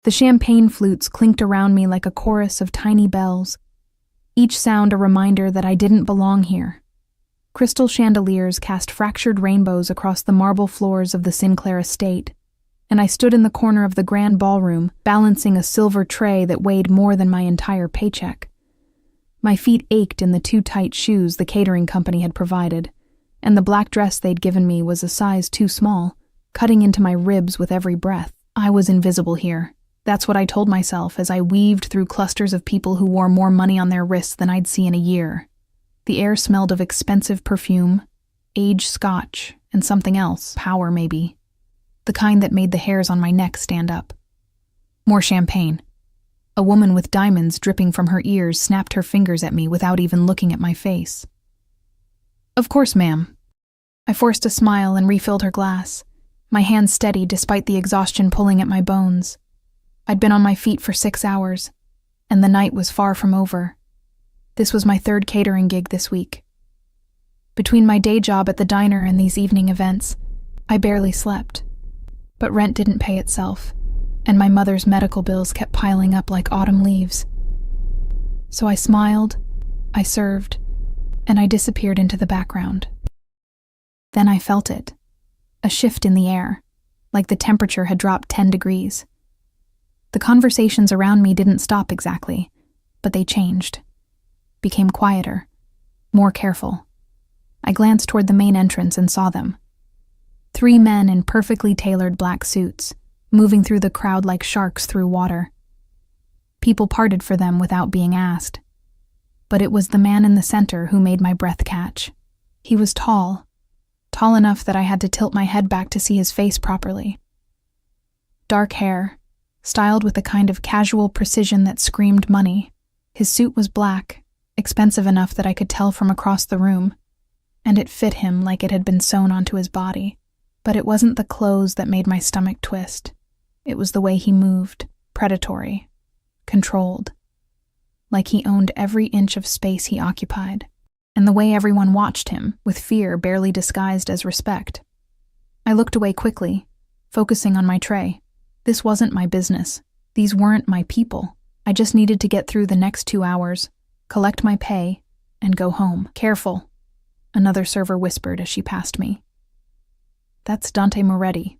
The champagne flutes clinked around me like a chorus of tiny bells, each sound a reminder that I didn't belong here. Crystal chandeliers cast fractured rainbows across the marble floors of the Sinclair estate, and I stood in the corner of the grand ballroom, balancing a silver tray that weighed more than my entire paycheck. My feet ached in the too tight shoes the catering company had provided, and the black dress they'd given me was a size too small, cutting into my ribs with every breath. I was invisible here. That's what I told myself as I weaved through clusters of people who wore more money on their wrists than I'd see in a year. The air smelled of expensive perfume, aged scotch, and something else, power maybe. The kind that made the hairs on my neck stand up. More champagne. A woman with diamonds dripping from her ears snapped her fingers at me without even looking at my face. "Of course, ma'am." I forced a smile and refilled her glass, my hand steady despite the exhaustion pulling at my bones. I'd been on my feet for 6 hours, and the night was far from over. This was my 3rd catering gig this week. Between my day job at the diner and these evening events, I barely slept. But rent didn't pay itself, and my mother's medical bills kept piling up like autumn leaves. So I smiled, I served, and I disappeared into the background. Then I felt it, a shift in the air, like the temperature had dropped 10 degrees. The conversations around me didn't stop exactly, but they changed, became quieter, more careful. I glanced toward the main entrance and saw them. 3 men in perfectly tailored black suits, moving through the crowd like sharks through water. People parted for them without being asked. But it was the man in the center who made my breath catch. He was tall enough that I had to tilt my head back to see his face properly. Dark hair, styled with a kind of casual precision that screamed money. His suit was black, expensive enough that I could tell from across the room, and it fit him like it had been sewn onto his body. But it wasn't the clothes that made my stomach twist. It was the way he moved, predatory, controlled, like he owned every inch of space he occupied, and the way everyone watched him, with fear barely disguised as respect. I looked away quickly, focusing on my tray. This wasn't my business. These weren't my people. I just needed to get through the next 2 hours, collect my pay, and go home. "Careful," another server whispered as she passed me. "That's Dante Moretti."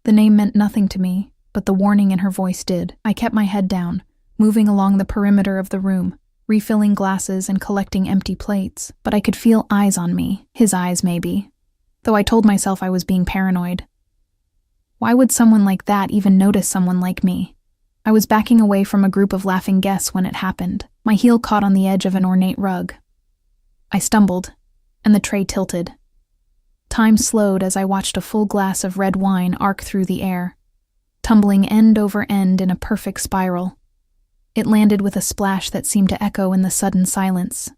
The name meant nothing to me, but the warning in her voice did. I kept my head down, moving along the perimeter of the room, refilling glasses and collecting empty plates, but I could feel eyes on me, his eyes maybe, though I told myself I was being paranoid. Why would someone like that even notice someone like me? I was backing away from a group of laughing guests when it happened. My heel caught on the edge of an ornate rug. I stumbled, and the tray tilted. Time slowed as I watched a full glass of red wine arc through the air, tumbling end over end in a perfect spiral. It landed with a splash that seemed to echo in the sudden silence.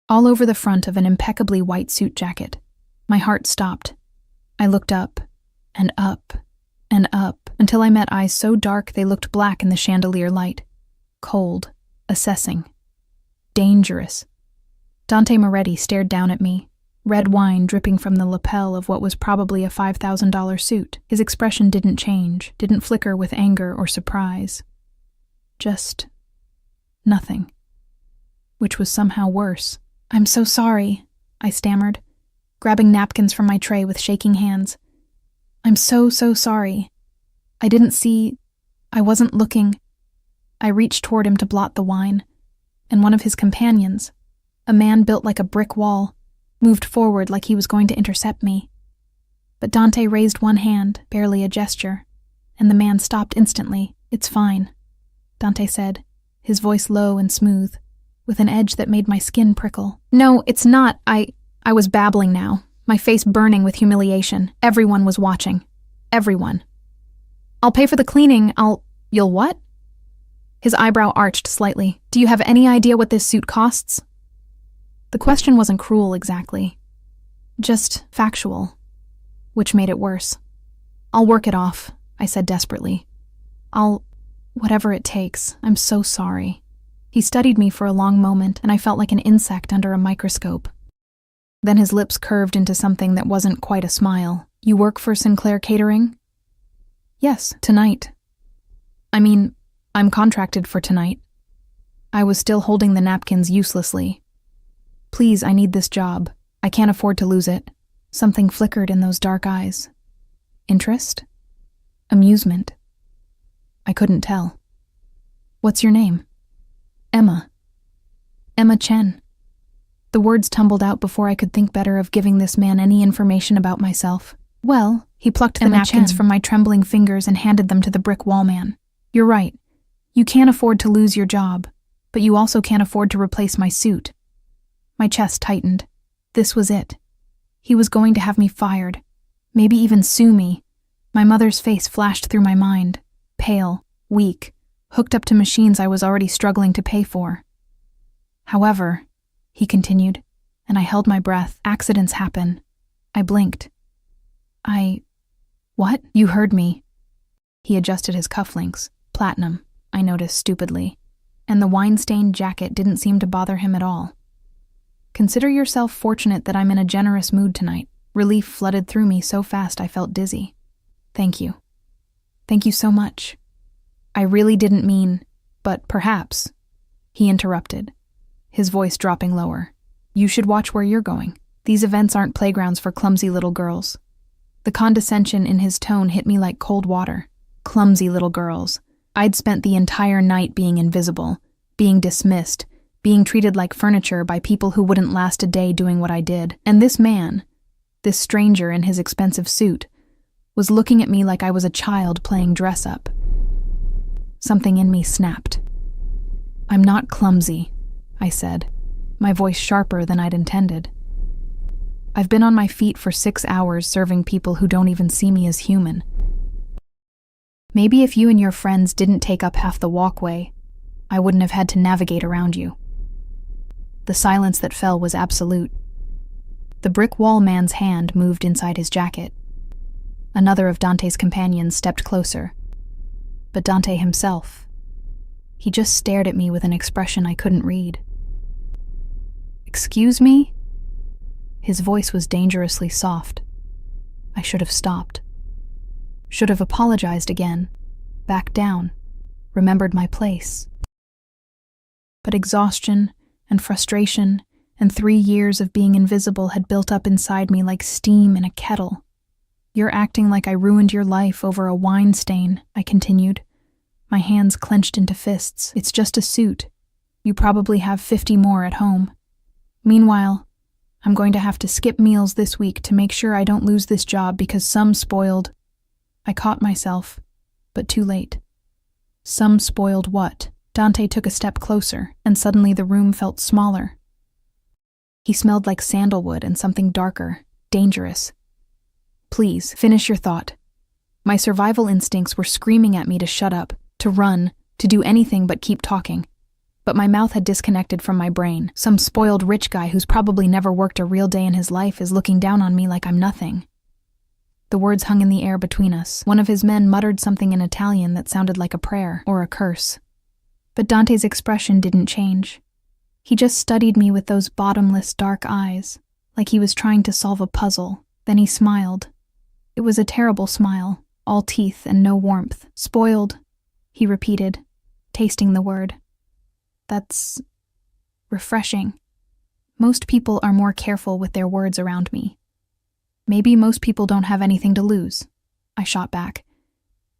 All over the front of an impeccably white suit jacket. My heart stopped. I looked up, and up, and up, until I met eyes so dark they looked black in the chandelier light. Cold, assessing, dangerous. Dante Moretti stared down at me, red wine dripping from the lapel of what was probably a $5,000 suit. His expression didn't change, didn't flicker with anger or surprise. Just nothing. Which was somehow worse. "I'm so sorry," I stammered, grabbing napkins from my tray with shaking hands. "I'm so sorry. I didn't see. I wasn't looking." I reached toward him to blot the wine, and one of his companions, a man built like a brick wall, moved forward like he was going to intercept me. But Dante raised one hand, barely a gesture, and the man stopped instantly. "It's fine," Dante said, his voice low and smooth, with an edge that made my skin prickle. "No, it's not. I was babbling now, my face burning with humiliation. Everyone was watching. Everyone. I'll pay for the cleaning. You'll what?" His eyebrow arched slightly. "Do you have any idea what this suit costs?" The question wasn't cruel exactly, just factual, which made it worse. "I'll work it off," I said desperately. Whatever it takes. I'm so sorry." He studied me for a long moment, and I felt like an insect under a microscope. Then his lips curved into something that wasn't quite a smile. "You work for Sinclair Catering?" "Yes, tonight." I mean, I'm contracted for tonight. I was still holding the napkins uselessly. Please, I need this job. I can't afford to lose it. Something flickered in those dark eyes. Interest? Amusement? I couldn't tell. What's your name? Emma. Emma Chen. The words tumbled out before I could think better of giving this man any information about myself. Well, he plucked the napkins from my trembling fingers and handed them to the brick wall man. You're right. You can't afford to lose your job, but you also can't afford to replace my suit. My chest tightened. This was it. He was going to have me fired, maybe even sue me. My mother's face flashed through my mind, pale, weak, hooked up to machines I was already struggling to pay for. However, he continued, and I held my breath. Accidents happen. I blinked. What? You heard me. He adjusted his cufflinks. Platinum, I noticed stupidly, and the wine-stained jacket didn't seem to bother him at all. Consider yourself fortunate that I'm in a generous mood tonight. Relief flooded through me so fast I felt dizzy. Thank you. Thank you so much. I really didn't mean, but perhaps. He interrupted, his voice dropping lower. You should watch where you're going. These events aren't playgrounds for clumsy little girls. The condescension in his tone hit me like cold water. Clumsy little girls. I'd spent the entire night being invisible, being dismissed, being treated like furniture by people who wouldn't last a day doing what I did. And this man, this stranger in his expensive suit, was looking at me like I was a child playing dress-up. Something in me snapped. I'm not clumsy, I said, my voice sharper than I'd intended. I've been on my feet for 6 hours serving people who don't even see me as human. Maybe if you and your friends didn't take up half the walkway, I wouldn't have had to navigate around you. The silence that fell was absolute. The brick wall man's hand moved inside his jacket. Another of Dante's companions stepped closer. But Dante himself, he just stared at me with an expression I couldn't read. Excuse me? His voice was dangerously soft. I should have stopped. Should have apologized again, backed down, remembered my place. But exhaustion and frustration and 3 years of being invisible had built up inside me like steam in a kettle. You're acting like I ruined your life over a wine stain, I continued, my hands clenched into fists. It's just a suit. You probably have 50 more at home. Meanwhile, I'm going to have to skip meals this week to make sure I don't lose this job because some spoiled... I caught myself, but too late. Some spoiled what? Dante took a step closer, and suddenly the room felt smaller. He smelled like sandalwood and something darker, dangerous. Please, finish your thought. My survival instincts were screaming at me to shut up, to run, to do anything but keep talking. But my mouth had disconnected from my brain. Some spoiled rich guy who's probably never worked a real day in his life is looking down on me like I'm nothing. The words hung in the air between us. One of his men muttered something in Italian that sounded like a prayer or a curse. But Dante's expression didn't change. He just studied me with those bottomless dark eyes, like he was trying to solve a puzzle. Then he smiled. It was a terrible smile, all teeth and no warmth. Spoiled, he repeated, tasting the word. That's refreshing. Most people are more careful with their words around me. Maybe most people don't have anything to lose, I shot back,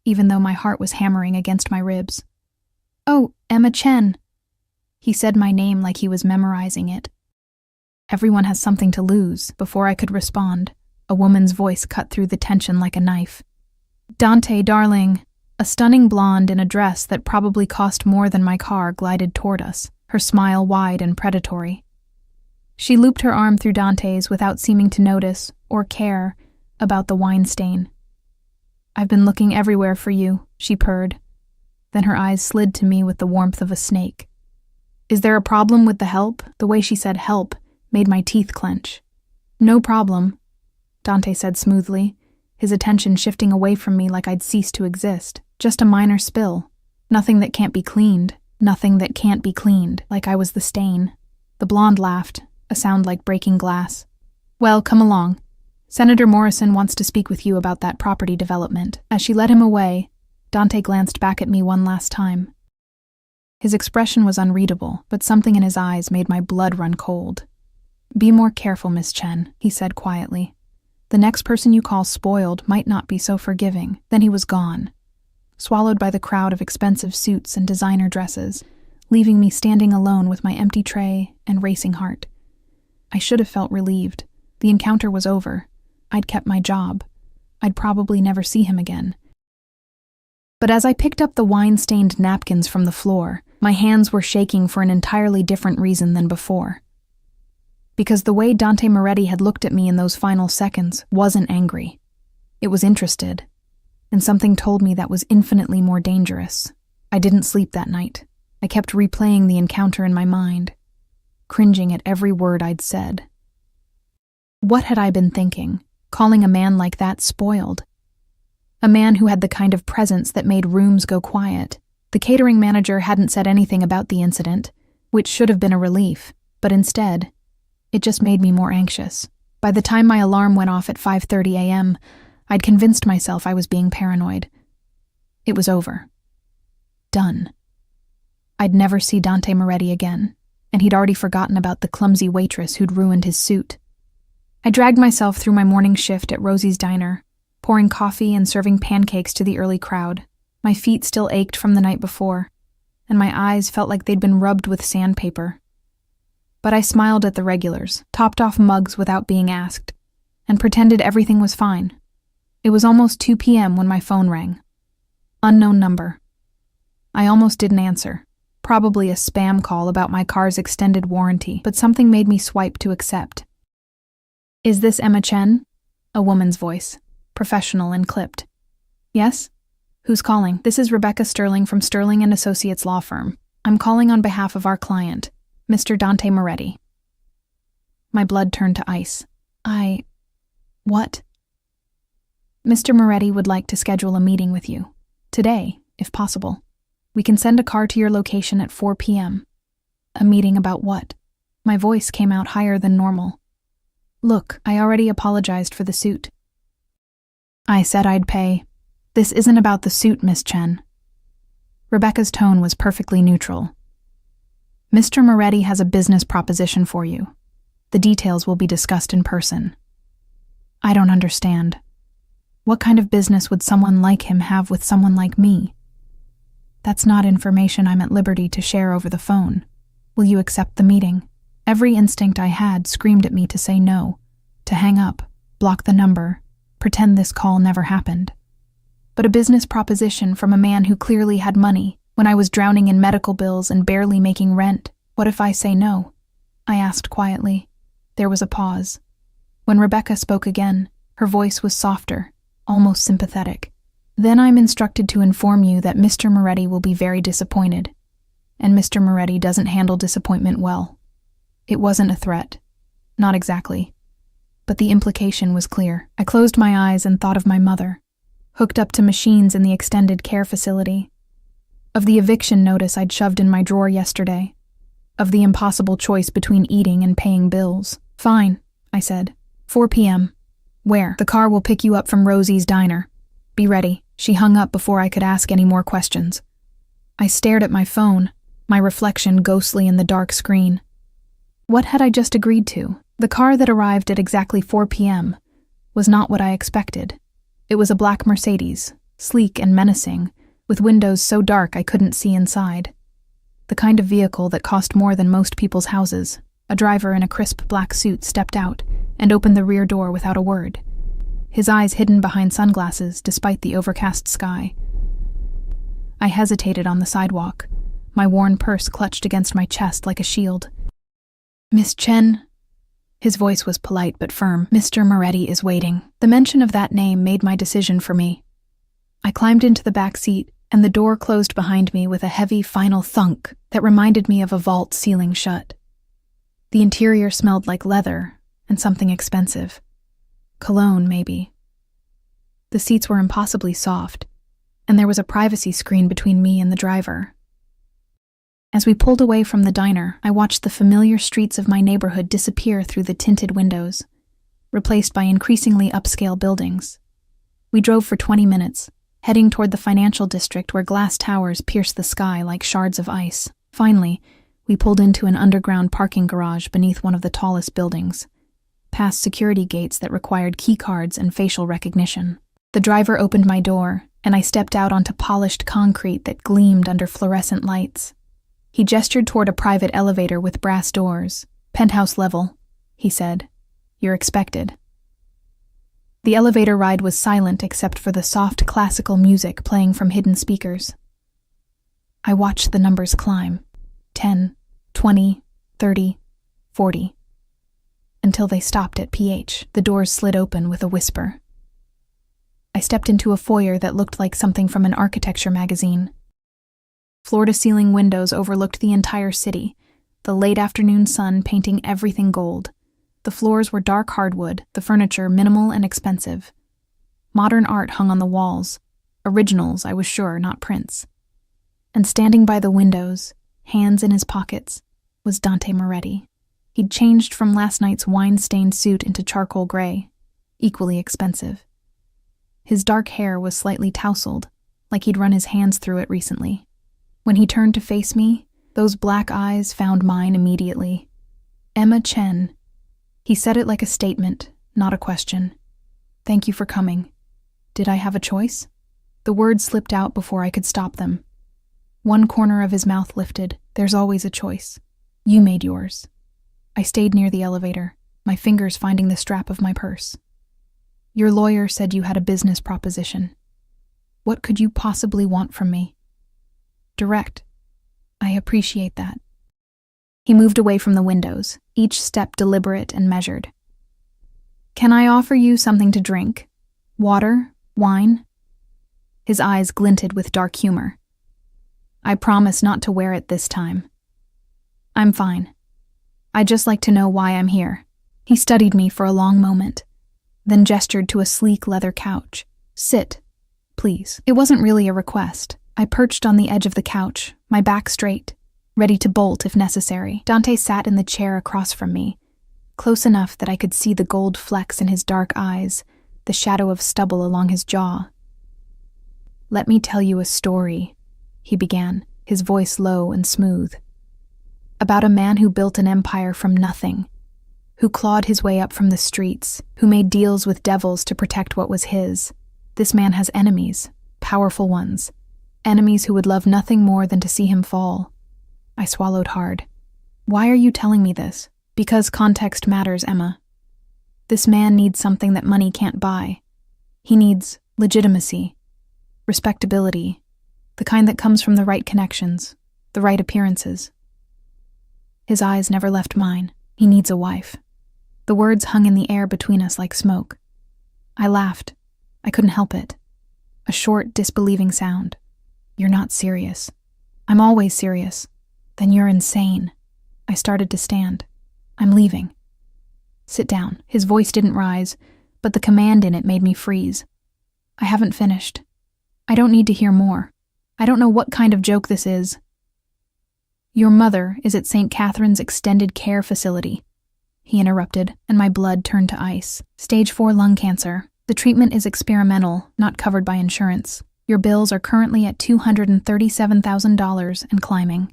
even though my heart was hammering against my ribs. Oh, Emma Chen. He said my name like he was memorizing it. Everyone has something to lose. Before I could respond, a woman's voice cut through the tension like a knife. Dante, darling. A stunning blonde in a dress that probably cost more than my car glided toward us, her smile wide and predatory. She looped her arm through Dante's without seeming to notice or care about the wine stain. I've been looking everywhere for you, she purred. Then her eyes slid to me with the warmth of a snake. Is there a problem with the help? The way she said help made my teeth clench. No problem, Dante said smoothly, his attention shifting away from me like I'd ceased to exist. Just a minor spill. Nothing that can't be cleaned. Nothing that can't be cleaned, like I was the stain. The blonde laughed, a sound like breaking glass. Well, come along. Senator Morrison wants to speak with you about that property development. As she led him away, Dante glanced back at me one last time. His expression was unreadable, but something in his eyes made my blood run cold. "Be more careful, Miss Chen," he said quietly. "The next person you call spoiled might not be so forgiving." Then he was gone, swallowed by the crowd of expensive suits and designer dresses, leaving me standing alone with my empty tray and racing heart. I should have felt relieved. The encounter was over. I'd kept my job. I'd probably never see him again. But as I picked up the wine-stained napkins from the floor, my hands were shaking for an entirely different reason than before. Because the way Dante Moretti had looked at me in those final seconds wasn't angry. It was interested, and something told me that was infinitely more dangerous. I didn't sleep that night. I kept replaying the encounter in my mind, cringing at every word I'd said. What had I been thinking, calling a man like that spoiled? A man who had the kind of presence that made rooms go quiet. The catering manager hadn't said anything about the incident, which should have been a relief, but instead, it just made me more anxious. By the time my alarm went off at 5:30 a.m., I'd convinced myself I was being paranoid. It was over. Done. I'd never see Dante Moretti again, and he'd already forgotten about the clumsy waitress who'd ruined his suit. I dragged myself through my morning shift at Rosie's Diner, pouring coffee and serving pancakes to the early crowd. My feet still ached from the night before, and my eyes felt like they'd been rubbed with sandpaper. But I smiled at the regulars, topped off mugs without being asked, and pretended everything was fine. It was almost 2 p.m. when my phone rang. Unknown number. I almost didn't answer. Probably a spam call about my car's extended warranty, but something made me swipe to accept. "Is this Emma Chen?" A woman's voice, professional and clipped. "Yes? Who's calling?" "This is Rebecca Sterling from Sterling & Associates Law Firm. I'm calling on behalf of our client, Mr. Dante Moretti." My blood turned to ice. What? "Mr. Moretti would like to schedule a meeting with you. Today, if possible. We can send a car to your location at 4 p.m. "A meeting about what?" My voice came out higher than normal. "Look, I already apologized for the suit. I said I'd pay. This isn't about the suit, Miss Chen." Rebecca's tone was perfectly neutral. "Mr. Moretti has a business proposition for you. The details will be discussed in person." "I don't understand. What kind of business would someone like him have with someone like me? That's not information I'm at liberty to share over the phone. Will you accept the meeting?" Every instinct I had screamed at me to say no, to hang up, block the number, pretend this call never happened. But a business proposition from a man who clearly had money, when I was drowning in medical bills and barely making rent. What if I say no? I asked quietly. There was a pause. When Rebecca spoke again, her voice was softer, almost sympathetic. "Then I'm instructed to inform you that Mr. Moretti will be very disappointed, and Mr. Moretti doesn't handle disappointment well." It wasn't a threat. Not exactly. But the implication was clear. I closed my eyes and thought of my mother, hooked up to machines in the extended care facility, of the eviction notice I'd shoved in my drawer yesterday, of the impossible choice between eating and paying bills. "Fine," I said. 4 p.m. "Where?" "The car will pick you up from Rosie's Diner. Be ready." She hung up before I could ask any more questions. I stared at my phone, my reflection ghostly in the dark screen. What had I just agreed to? The car that arrived at exactly 4 p.m. was not what I expected. It was a black Mercedes, sleek and menacing, with windows so dark I couldn't see inside. The kind of vehicle that cost more than most people's houses. A driver in a crisp black suit stepped out and opened the rear door without a word, his eyes hidden behind sunglasses despite the overcast sky. I hesitated on the sidewalk, my worn purse clutched against my chest like a shield. "Miss Chen?" His voice was polite but firm. "Mr. Moretti is waiting." The mention of that name made my decision for me. I climbed into the back seat, and the door closed behind me with a heavy final thunk that reminded me of a vault ceiling shut. The interior smelled like leather and something expensive. Cologne, maybe. The seats were impossibly soft, and there was a privacy screen between me and the driver. As we pulled away from the diner, I watched the familiar streets of my neighborhood disappear through the tinted windows, replaced by increasingly upscale buildings. We drove for 20 minutes, heading toward the financial district where glass towers pierced the sky like shards of ice. Finally, we pulled into an underground parking garage beneath one of the tallest buildings, past security gates that required keycards and facial recognition. The driver opened my door, and I stepped out onto polished concrete that gleamed under fluorescent lights. He gestured toward a private elevator with brass doors. "Penthouse level," he said. "You're expected." The elevator ride was silent except for the soft classical music playing from hidden speakers. I watched the numbers climb, 10, 20, 30, 40, until they stopped at PH. The doors slid open with a whisper. I stepped into a foyer that looked like something from an architecture magazine. Floor-to-ceiling windows overlooked the entire city, the late afternoon sun painting everything gold. The floors were dark hardwood, the furniture minimal and expensive. Modern art hung on the walls, originals, I was sure, not prints. And standing by the windows, hands in his pockets, was Dante Moretti. He'd changed from last night's wine-stained suit into charcoal gray, equally expensive. His dark hair was slightly tousled, like he'd run his hands through it recently. When he turned to face me, those black eyes found mine immediately. "Emma Chen." He said it like a statement, not a question. "Thank you for coming." Did I have a choice? The words slipped out before I could stop them. One corner of his mouth lifted. "There's always a choice. You made yours." I stayed near the elevator, my fingers finding the strap of my purse. "Your lawyer said you had a business proposition. What could you possibly want from me?" "Direct. I appreciate that." He moved away from the windows, each step deliberate and measured. "Can I offer you something to drink? Water? Wine?" His eyes glinted with dark humor. "I promise not to wear it this time." "I'm fine. I'd just like to know why I'm here." He studied me for a long moment, then gestured to a sleek leather couch. "Sit, please." It wasn't really a request. I perched on the edge of the couch, my back straight, ready to bolt if necessary. Dante sat in the chair across from me, close enough that I could see the gold flecks in his dark eyes, the shadow of stubble along his jaw. "Let me tell you a story," he began, his voice low and smooth. "About a man who built an empire from nothing, who clawed his way up from the streets, who made deals with devils to protect what was his. This man has enemies, powerful ones, enemies who would love nothing more than to see him fall." I swallowed hard. "Why are you telling me this?" "Because context matters, Emma. This man needs something that money can't buy. He needs legitimacy, respectability, the kind that comes from the right connections, the right appearances." His eyes never left mine. "He needs a wife." The words hung in the air between us like smoke. I laughed. I couldn't help it. A short, disbelieving sound. "You're not serious." "I'm always serious." "Then you're insane." I started to stand. "I'm leaving." "Sit down." His voice didn't rise, but the command in it made me freeze. "I haven't finished. I don't need to hear more. I don't know what kind of joke this is." "Your mother is at St. Catherine's Extended Care Facility," he interrupted, and my blood turned to ice. "Stage 4 lung cancer. The treatment is experimental, not covered by insurance. Your bills are currently at $237,000 and climbing.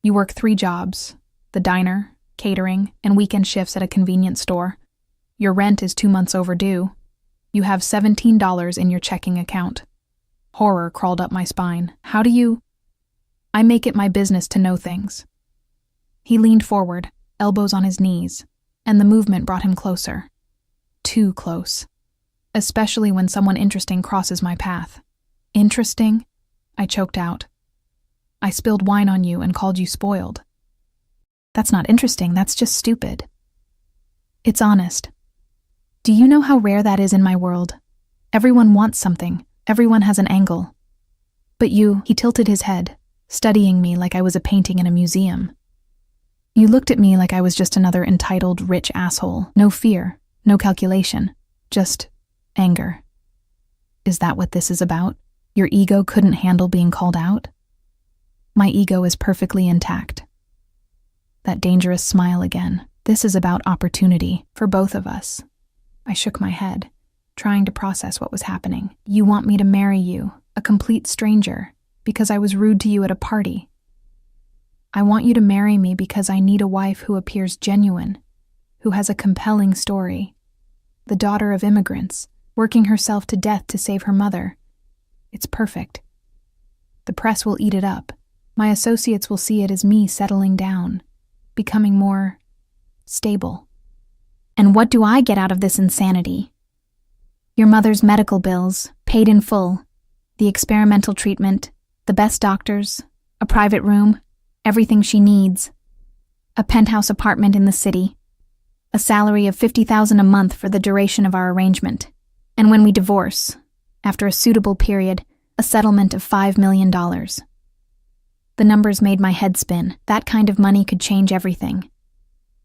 You work 3 jobs, the diner, catering, and weekend shifts at a convenience store. Your rent is 2 months overdue. You have $17 in your checking account." Horror crawled up my spine. "How do you—" "I make it my business to know things." He leaned forward, elbows on his knees, and the movement brought him closer. Too close. Especially when someone interesting crosses my path. "Interesting?" I choked out. "I spilled wine on you and called you spoiled." "That's not interesting, that's just stupid." "It's honest. Do you know how rare that is in my world? Everyone wants something, everyone has an angle. But you—" He tilted his head, studying me like I was a painting in a museum. "You looked at me like I was just another entitled, rich asshole. No fear, no calculation, just anger. Is that what this is about? Your ego couldn't handle being called out?" "My ego is perfectly intact." That dangerous smile again. "This is about opportunity, for both of us." I shook my head. trying to process what was happening. You want me to marry you, a complete stranger, because I was rude to you at a party. I want you to marry me because I need a wife who appears genuine, who has a compelling story. The daughter of immigrants, working herself to death to save her mother. It's perfect. The press will eat it up. My associates will see it as me settling down, becoming more stable. And what do I get out of this insanity? Your mother's medical bills, paid in full, the experimental treatment, the best doctors, a private room, everything she needs, a penthouse apartment in the city, a salary of $50,000 a month for the duration of our arrangement, and when we divorce, after a suitable period, a settlement of $5 million. The numbers made my head spin. That kind of money could change everything.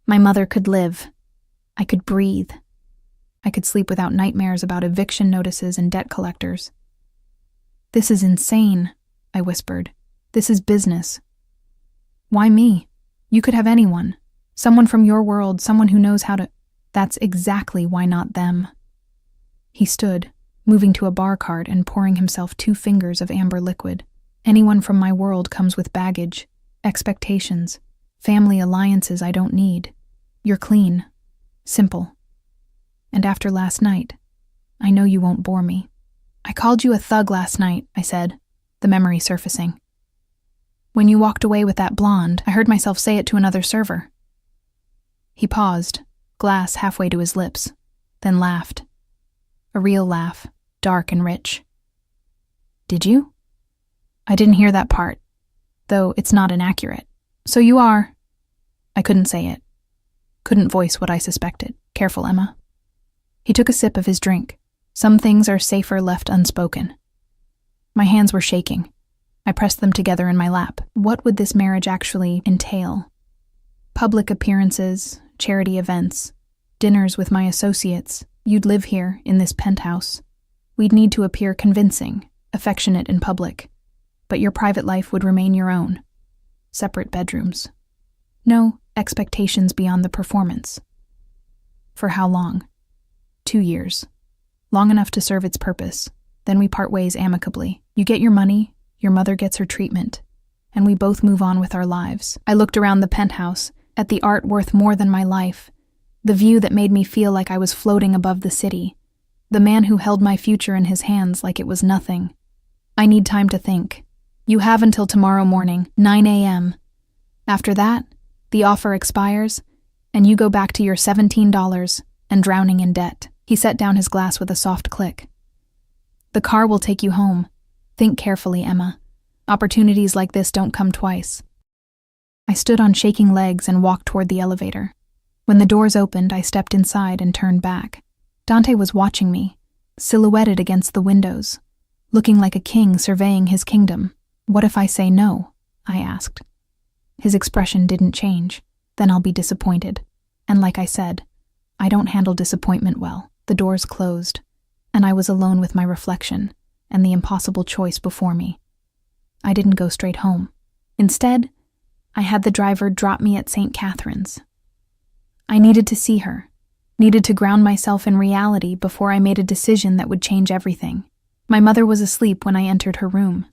My mother could live. I could breathe. I could sleep without nightmares about eviction notices and debt collectors. This is insane, I whispered. This is business. Why me? You could have anyone. Someone from your world, someone who knows how to... That's exactly why not them. He stood, moving to a bar cart and pouring himself 2 fingers of amber liquid. Anyone from my world comes with baggage, expectations, family alliances I don't need. You're clean. Simple. And after last night, I know you won't bore me. I called you a thug last night, I said, the memory surfacing. When you walked away with that blonde, I heard myself say it to another server. He paused, glass halfway to his lips, then laughed. A real laugh, dark and rich. Did you? I didn't hear that part, though it's not inaccurate. So you are... I couldn't say it. Couldn't voice what I suspected. Careful, Emma. He took a sip of his drink. Some things are safer left unspoken. My hands were shaking. I pressed them together in my lap. What would this marriage actually entail? Public appearances, charity events, dinners with my associates. You'd live here, in this penthouse. We'd need to appear convincing, affectionate in public. But your private life would remain your own. Separate bedrooms. No expectations beyond the performance. For how long? 2 years. Long enough to serve its purpose. Then we part ways amicably. You get your money, your mother gets her treatment, and we both move on with our lives. I looked around the penthouse, at the art worth more than my life, the view that made me feel like I was floating above the city, the man who held my future in his hands like it was nothing. I need time to think. You have until tomorrow morning, 9 a.m. After that, the offer expires, and you go back to your $17 and drowning in debt. He set down his glass with a soft click. The car will take you home. Think carefully, Emma. Opportunities like this don't come twice. I stood on shaking legs and walked toward the elevator. When the doors opened, I stepped inside and turned back. Dante was watching me, silhouetted against the windows, looking like a king surveying his kingdom. What if I say no? I asked. His expression didn't change. Then I'll be disappointed. And like I said, I don't handle disappointment well. The doors closed, and I was alone with my reflection and the impossible choice before me. I didn't go straight home. Instead, I had the driver drop me at St. Catherine's. I needed to see her, needed to ground myself in reality before I made a decision that would change everything. My mother was asleep when I entered her room.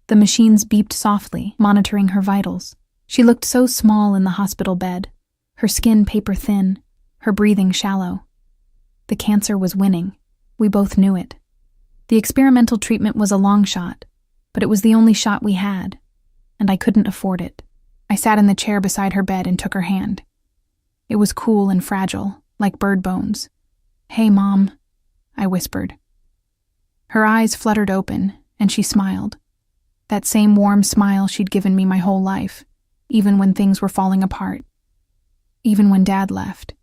The machines beeped softly, monitoring her vitals. She looked so small in the hospital bed, her skin paper thin, her breathing shallow. The cancer was winning. We both knew it. The experimental treatment was a long shot, but it was the only shot we had, and I couldn't afford it. I sat in the chair beside her bed and took her hand. It was cool and fragile, like bird bones. "Hey, Mom," I whispered. Her eyes fluttered open, and she smiled. That same warm smile she'd given me my whole life, even when things were falling apart. Even when Dad left.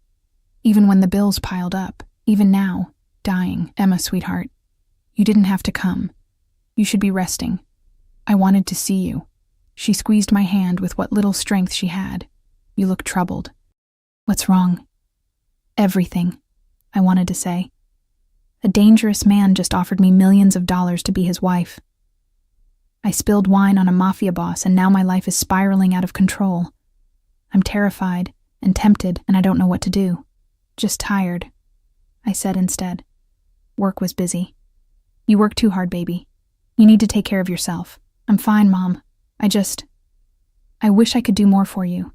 Even when the bills piled up. Even now, dying. "Emma, sweetheart, you didn't have to come. You should be resting. I wanted to see you." She squeezed my hand with what little strength she had. "You look troubled." "What's wrong?" "Everything," I wanted to say. A dangerous man just offered me millions of dollars to be his wife. I spilled wine on a Mafia boss, and now my life is spiraling out of control. I'm terrified and tempted, and I don't know what to do. "Just tired," I said instead. Work was busy. You work too hard, baby. You need to take care of yourself. I'm fine, Mom. I wish I could do more for you.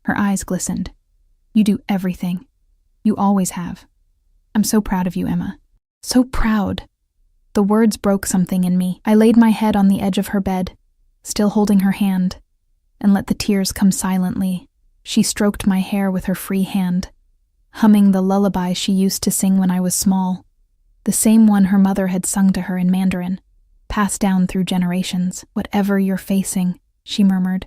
Her eyes glistened. You do everything. You always have. I'm so proud of you, Emma. So proud. The words broke something in me. I laid my head on the edge of her bed, still holding her hand, and let the tears come silently. She stroked my hair with her free hand, humming the lullaby she used to sing when I was small, the same one her mother had sung to her in Mandarin, passed down through generations. Whatever you're facing, she murmured,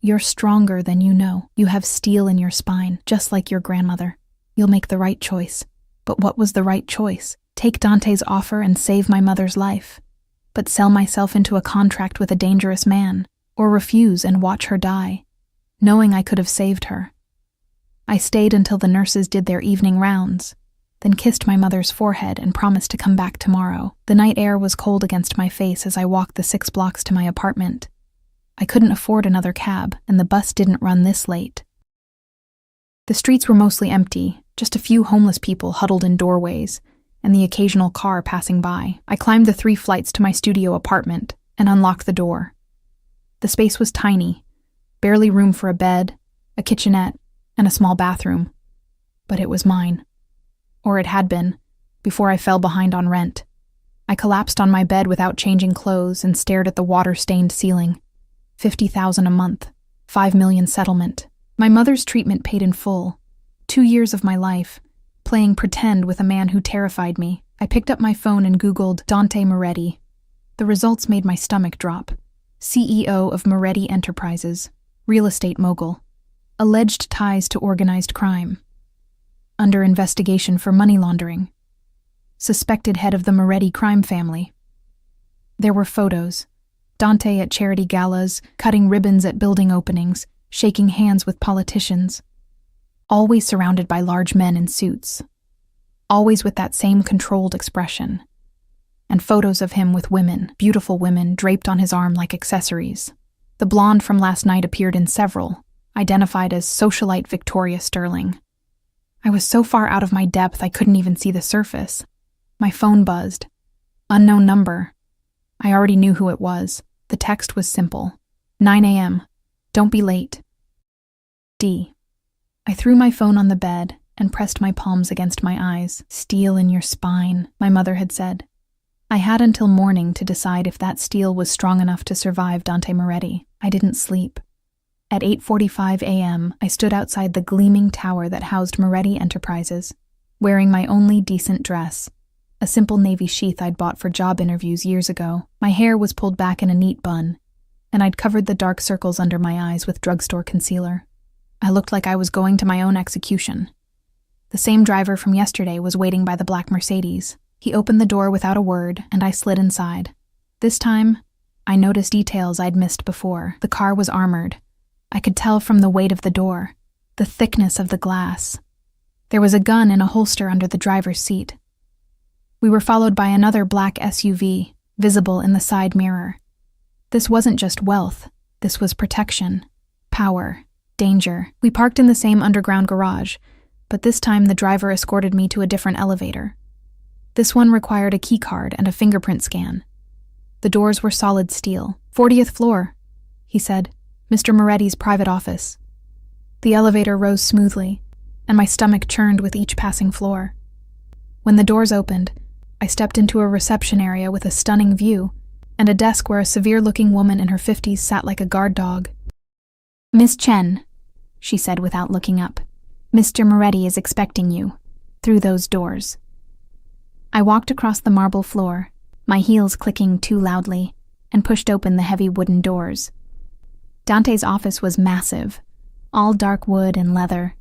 you're stronger than you know. You have steel in your spine, just like your grandmother. You'll make the right choice. But what was the right choice? Take Dante's offer and save my mother's life, but sell myself into a contract with a dangerous man, or refuse and watch her die, knowing I could have saved her. I stayed until the nurses did their evening rounds, then kissed my mother's forehead and promised to come back tomorrow. The night air was cold against my face as I walked the 6 blocks to my apartment. I couldn't afford another cab, and the bus didn't run this late. The streets were mostly empty, just a few homeless people huddled in doorways, and the occasional car passing by. I climbed the 3 flights to my studio apartment and unlocked the door. The space was tiny, barely room for a bed, a kitchenette, and a small bathroom. But it was mine. Or it had been, before I fell behind on rent. I collapsed on my bed without changing clothes and stared at the water-stained ceiling. $50,000 a month, $5 million settlement. My mother's treatment paid in full. 2 years of my life, playing pretend with a man who terrified me. I picked up my phone and Googled Dante Moretti. The results made my stomach drop. CEO of Moretti Enterprises, real estate mogul. Alleged ties to organized crime. Under investigation for money laundering. Suspected head of the Moretti crime family. There were photos. Dante at charity galas, cutting ribbons at building openings, shaking hands with politicians. Always surrounded by large men in suits. Always with that same controlled expression. And photos of him with women, beautiful women, draped on his arm like accessories. The blonde from last night appeared in several, identified as socialite Victoria Sterling. I was so far out of my depth I couldn't even see the surface. My phone buzzed. Unknown number. I already knew who it was. The text was simple. 9 a.m. Don't be late. D. I threw my phone on the bed and pressed my palms against my eyes. Steel in your spine, my mother had said. I had until morning to decide if that steel was strong enough to survive Dante Moretti. I didn't sleep. At 8:45 a.m., I stood outside the gleaming tower that housed Moretti Enterprises, wearing my only decent dress, a simple navy sheath I'd bought for job interviews years ago. My hair was pulled back in a neat bun, and I'd covered the dark circles under my eyes with drugstore concealer. I looked like I was going to my own execution. The same driver from yesterday was waiting by the black Mercedes. He opened the door without a word, and I slid inside. This time, I noticed details I'd missed before. The car was armored. I could tell from the weight of the door, the thickness of the glass. There was a gun in a holster under the driver's seat. We were followed by another black SUV, visible in the side mirror. This wasn't just wealth. This was protection, power, danger. We parked in the same underground garage, but this time the driver escorted me to a different elevator. This one required a key card and a fingerprint scan. The doors were solid steel. 40th floor, he said. Mr. Moretti's private office. The elevator rose smoothly, and my stomach churned with each passing floor. When the doors opened, I stepped into a reception area with a stunning view and a desk where a severe-looking woman in her 50s sat like a guard dog. Miss Chen, she said without looking up. Mr. Moretti is expecting you, through those doors. I walked across the marble floor, my heels clicking too loudly, and pushed open the heavy wooden doors. Dante's office was massive, all dark wood and leather,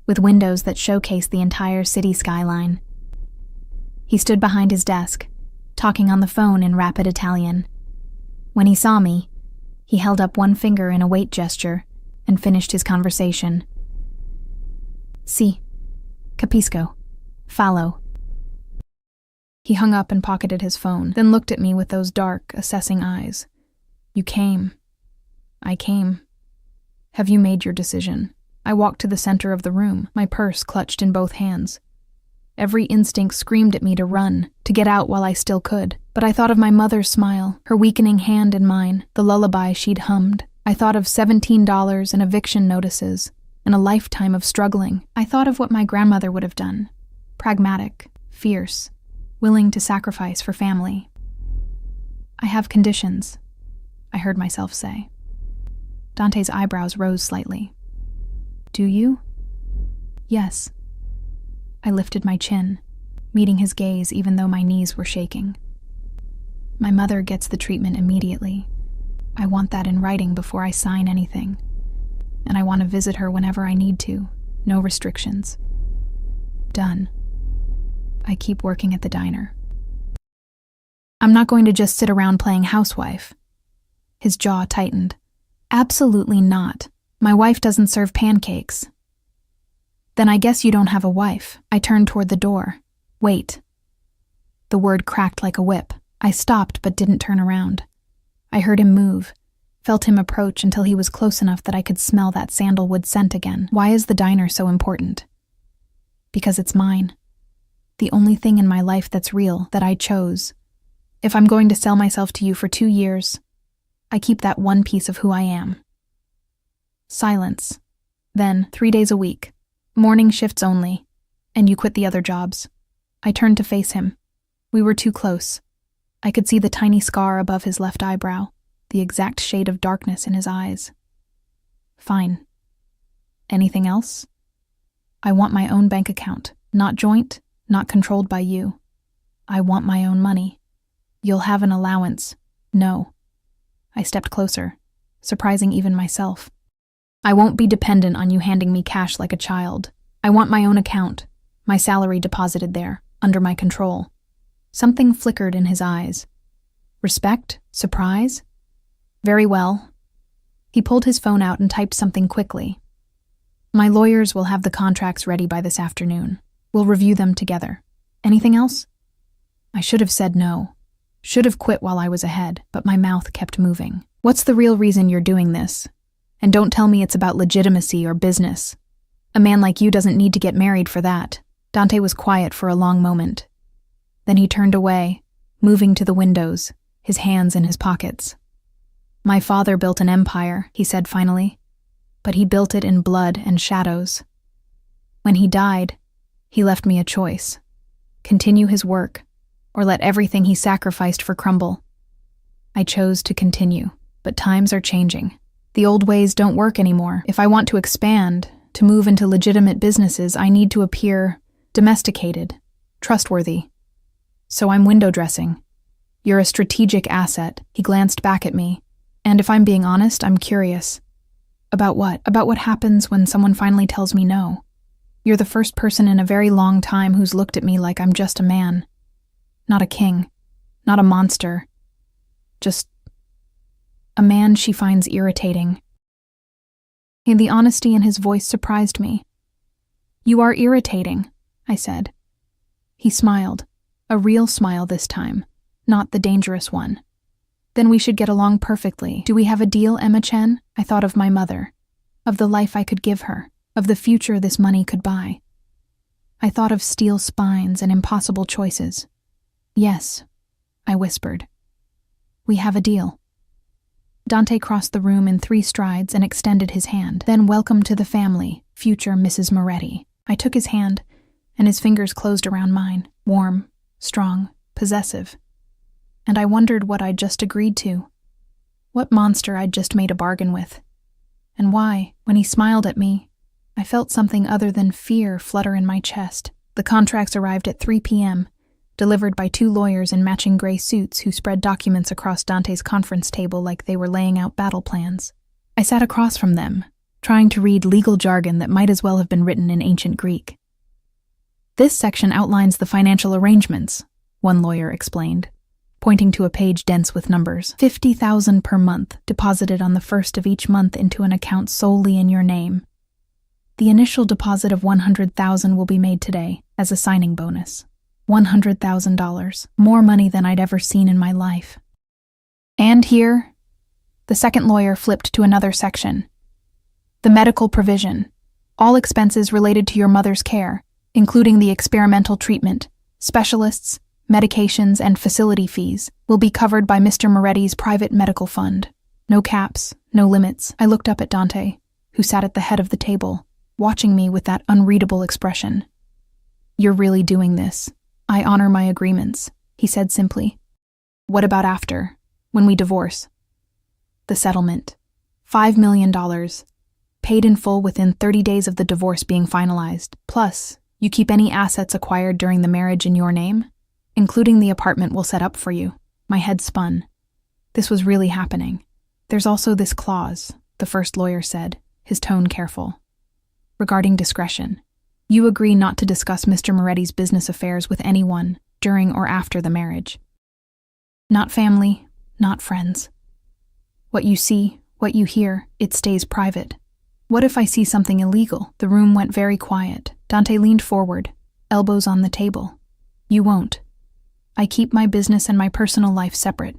with windows that showcased the entire city skyline. He stood behind his desk, talking on the phone in rapid Italian. When he saw me, he held up one finger in a wait gesture and finished his conversation. Si, capisco, fallo. He hung up and pocketed his phone, then looked at me with those dark, assessing eyes. You came. I came. Have you made your decision? I walked to the center of the room, my purse clutched in both hands. Every instinct screamed at me to run, to get out while I still could. But I thought of my mother's smile, her weakening hand in mine, the lullaby she'd hummed. I thought of $17 in eviction notices, and a lifetime of struggling. I thought of what my grandmother would have done. Pragmatic, fierce, willing to sacrifice for family. I have conditions, I heard myself say. Dante's eyebrows rose slightly. Do you? Yes. I lifted my chin, meeting his gaze even though my knees were shaking. My mother gets the treatment immediately. I want that in writing before I sign anything. And I want to visit her whenever I need to, no restrictions. Done. I keep working at the diner. I'm not going to just sit around playing housewife. His jaw tightened. Absolutely not. My wife doesn't serve pancakes. Then I guess you don't have a wife. I turned toward the door. Wait. The word cracked like a whip. I stopped but didn't turn around. I heard him move, felt him approach until he was close enough that I could smell that sandalwood scent again. Why is the diner so important? Because it's mine. The only thing in my life that's real, that I chose. If I'm going to sell myself to you for 2 years, I keep that one piece of who I am. Silence. Then, 3 days a week. Morning shifts only. And you quit the other jobs. I turned to face him. We were too close. I could see the tiny scar above his left eyebrow, the exact shade of darkness in his eyes. Fine. Anything else? I want my own bank account, not joint, not controlled by you. I want my own money. You'll have an allowance. No. I stepped closer, surprising even myself. I won't be dependent on you handing me cash like a child. I want my own account, my salary deposited there, under my control. Something flickered in his eyes. Respect? Surprise? Very well. He pulled his phone out and typed something quickly. My lawyers will have the contracts ready by this afternoon. We'll review them together. Anything else? I should have said no. Should have quit while I was ahead, but my mouth kept moving. What's the real reason you're doing this? And don't tell me it's about legitimacy or business. A man like you doesn't need to get married for that. Dante was quiet for a long moment. Then he turned away, moving to the windows, his hands in his pockets. My father built an empire, he said finally, but he built it in blood and shadows. When he died, he left me a choice. Continue his work, or let everything he sacrificed for crumble. I chose to continue, but times are changing. The old ways don't work anymore. If I want to expand, to move into legitimate businesses, I need to appear domesticated, trustworthy. So I'm window dressing. You're a strategic asset. He glanced back at me. And if I'm being honest, I'm curious. About what? About what happens when someone finally tells me no. You're the first person in a very long time who's looked at me like I'm just a man. Not a king. Not a monster. Just a man she finds irritating. And the honesty in his voice surprised me. You are irritating, I said. He smiled. A real smile this time, not the dangerous one. Then we should get along perfectly. Do we have a deal, Emma Chen? I thought of my mother, of the life I could give her, of the future this money could buy. I thought of steel spines and impossible choices. Yes, I whispered. We have a deal. Dante crossed the room in 3 strides and extended his hand. Then welcome to the family, future Mrs. Moretti. I took his hand, and his fingers closed around mine, warm, strong, possessive. And I wondered what I'd just agreed to. What monster I'd just made a bargain with. And why, when he smiled at me, I felt something other than fear flutter in my chest. The contracts arrived at 3 p.m., delivered by 2 lawyers in matching gray suits who spread documents across Dante's conference table like they were laying out battle plans. I sat across from them, trying to read legal jargon that might as well have been written in ancient Greek. This section outlines the financial arrangements, one lawyer explained, pointing to a page dense with numbers. $50,000 per month, deposited on the first of each month into an account solely in your name. The initial deposit of $100,000 will be made today, as a signing bonus. $100,000, more money than I'd ever seen in my life. And here, the second lawyer flipped to another section. The medical provision, all expenses related to your mother's care, including the experimental treatment, specialists, medications, and facility fees, will be covered by Mr. Moretti's private medical fund. No caps, no limits. I looked up at Dante, who sat at the head of the table, watching me with that unreadable expression. "You're really doing this. I honor my agreements," he said simply. "What about after, when we divorce?" "The settlement. $5 million. Paid in full within 30 days of the divorce being finalized. Plus, you keep any assets acquired during the marriage in your name, including the apartment we'll set up for you." My head spun. This was really happening. "There's also this clause," the first lawyer said, his tone careful. "Regarding discretion. You agree not to discuss Mr. Moretti's business affairs with anyone during or after the marriage. Not family, not friends. What you see, what you hear, it stays private. What if I see something illegal?" The room went very quiet. Dante leaned forward, elbows on the table. "You won't. I keep my business and my personal life separate.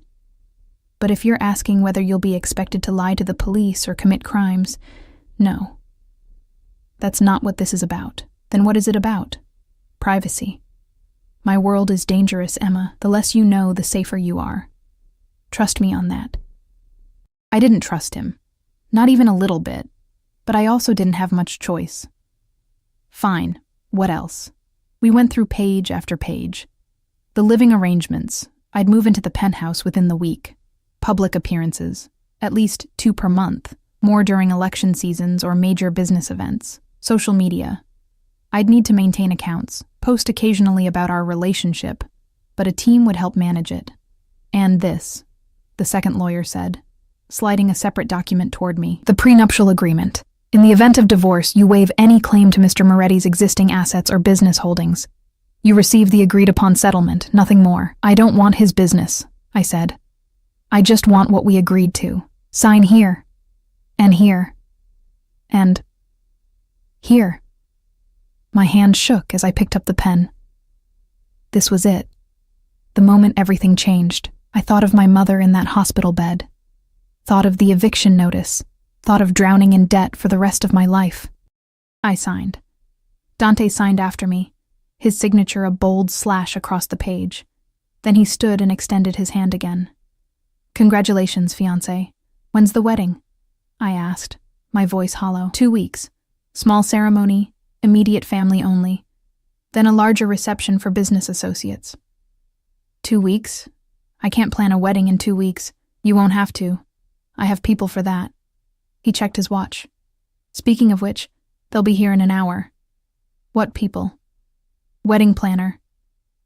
But if you're asking whether you'll be expected to lie to the police or commit crimes, no. That's not what this is about. Then what is it about? Privacy. My world is dangerous, Emma. The less you know, the safer you are. Trust me on that." I didn't trust him. Not even a little bit. But I also didn't have much choice. Fine. What else? We went through page after page. The living arrangements. I'd move into the penthouse within the week. Public appearances. At least 2 per month. More during election seasons or major business events. Social media. I'd need to maintain accounts, post occasionally about our relationship, but a team would help manage it. "And this," the second lawyer said, sliding a separate document toward me. "The prenuptial agreement. In the event of divorce, you waive any claim to Mr. Moretti's existing assets or business holdings. You receive the agreed-upon settlement, nothing more." "I don't want his business," I said. "I just want what we agreed to. Sign here. And here. And here." My hand shook as I picked up the pen. This was it. The moment everything changed, I thought of my mother in that hospital bed. Thought of the eviction notice. Thought of drowning in debt for the rest of my life. I signed. Dante signed after me, his signature a bold slash across the page. Then he stood and extended his hand again. "Congratulations, fiancé. When's the wedding?" I asked, my voice hollow. 2 weeks. Small ceremony, immediate family only. Then a larger reception for business associates. 2 weeks? I can't plan a wedding in 2 weeks. You won't have to. I have people for that. He checked his watch. "Speaking of which, they'll be here in an hour." "What people?" "Wedding planner,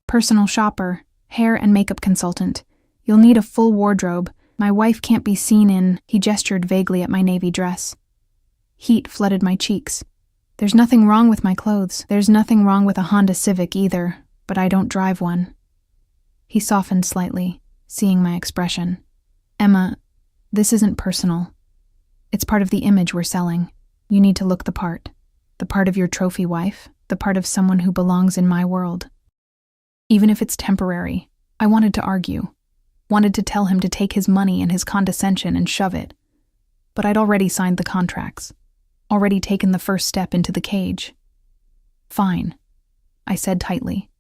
personal shopper, hair and makeup consultant. You'll need a full wardrobe. My wife can't be seen in," he gestured vaguely at my navy dress. Heat flooded my cheeks. "There's nothing wrong with my clothes. There's nothing wrong with a Honda Civic either, but I don't drive one." He softened slightly, seeing my expression. "Emma, this isn't personal. It's part of the image we're selling. You need to look the part of your trophy wife, the part of someone who belongs in my world. Even if it's temporary." I wanted to argue, wanted to tell him to take his money and his condescension and shove it. But I'd already signed the contracts, already taken the first step into the cage. "Fine," I said tightly,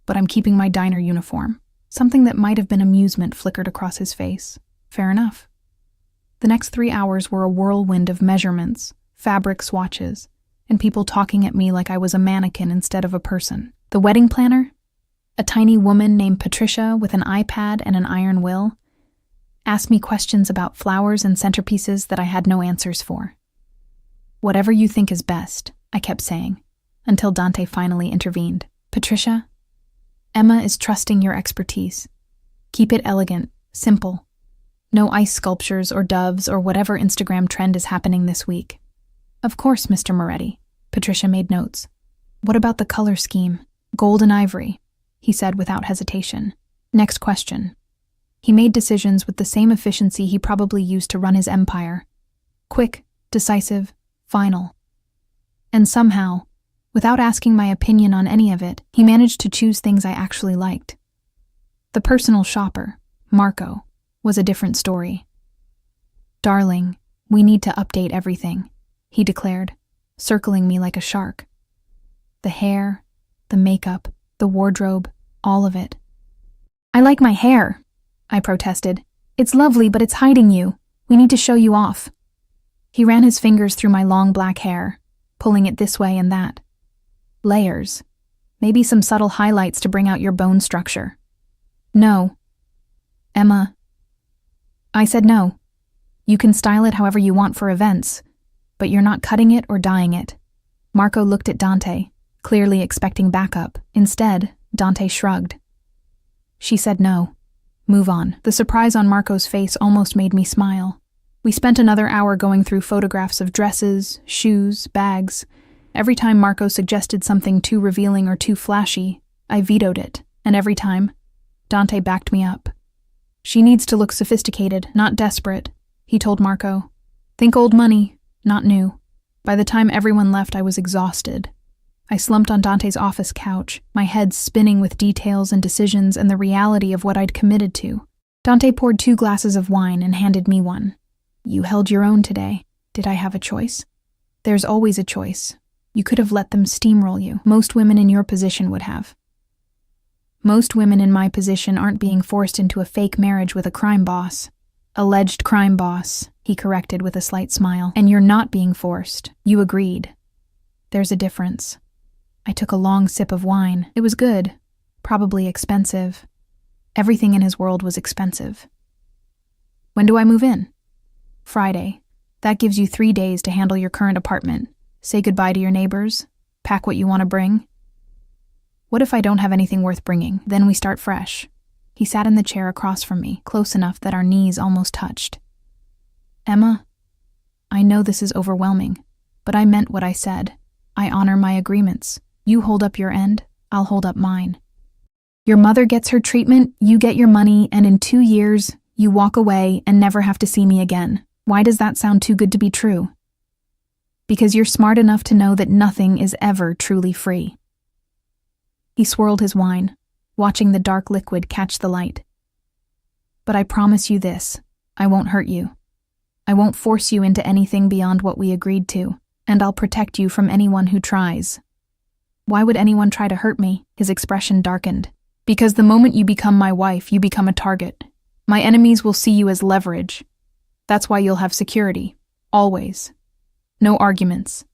"but I'm keeping my diner uniform." Something that might have been amusement flickered across his face. Fair enough. The next 3 hours were a whirlwind of measurements, fabric swatches, and people talking at me like I was a mannequin instead of a person. The wedding planner, a tiny woman named Patricia with an iPad and an iron will, asked me questions about flowers and centerpieces that I had no answers for. "Whatever you think is best," I kept saying, until Dante finally intervened. "Patricia, Emma is trusting your expertise. Keep it elegant, simple. No ice sculptures or doves or whatever Instagram trend is happening this week." "Of course, Mr. Moretti." Patricia made notes. "What about the color scheme? Gold and ivory," he said without hesitation. "Next question." He made decisions with the same efficiency he probably used to run his empire. Quick, decisive, final. And somehow, without asking my opinion on any of it, he managed to choose things I actually liked. The personal shopper, Marco, was a different story. "Darling, we need to update everything," he declared, circling me like a shark. The hair, the makeup, the wardrobe, all of it. I like my hair, I protested. It's lovely, but it's hiding you. We need to show you off. He ran his fingers through my long black hair, pulling it this way and that. Layers. Maybe some subtle highlights to bring out your bone structure. No. Emma. I said no. You can style it however you want for events, but you're not cutting it or dyeing it. Marco looked at Dante, clearly expecting backup. Instead, Dante shrugged. She said no. Move on. The surprise on Marco's face almost made me smile. We spent another hour going through photographs of dresses, shoes, bags. Every time Marco suggested something too revealing or too flashy, I vetoed it, and every time, Dante backed me up. She needs to look sophisticated, not desperate, he told Marco. Think old money, not new. By the time everyone left, I was exhausted. I slumped on Dante's office couch, my head spinning with details and decisions and the reality of what I'd committed to. Dante poured 2 glasses of wine and handed me one. You held your own today. Did I have a choice? There's always a choice. You could have let them steamroll you. Most women in your position would have. Most women in my position aren't being forced into a fake marriage with a crime boss. Alleged crime boss, he corrected with a slight smile. And you're not being forced. You agreed. There's a difference. I took a long sip of wine. It was good. Probably expensive. Everything in his world was expensive. When do I move in? Friday. That gives you 3 days to handle your current apartment. Say goodbye to your neighbors. Pack what you want to bring. What if I don't have anything worth bringing? Then we start fresh. He sat in the chair across from me, close enough that our knees almost touched. Emma, I know this is overwhelming, but I meant what I said. I honor my agreements. You hold up your end, I'll hold up mine. Your mother gets her treatment, you get your money, and in 2 years, you walk away and never have to see me again. Why does that sound too good to be true? Because you're smart enough to know that nothing is ever truly free. He swirled his wine, watching the dark liquid catch the light. But I promise you this, I won't hurt you. I won't force you into anything beyond what we agreed to, and I'll protect you from anyone who tries. Why would anyone try to hurt me? His expression darkened. Because the moment you become my wife, you become a target. My enemies will see you as leverage. That's why you'll have security. Always. No arguments.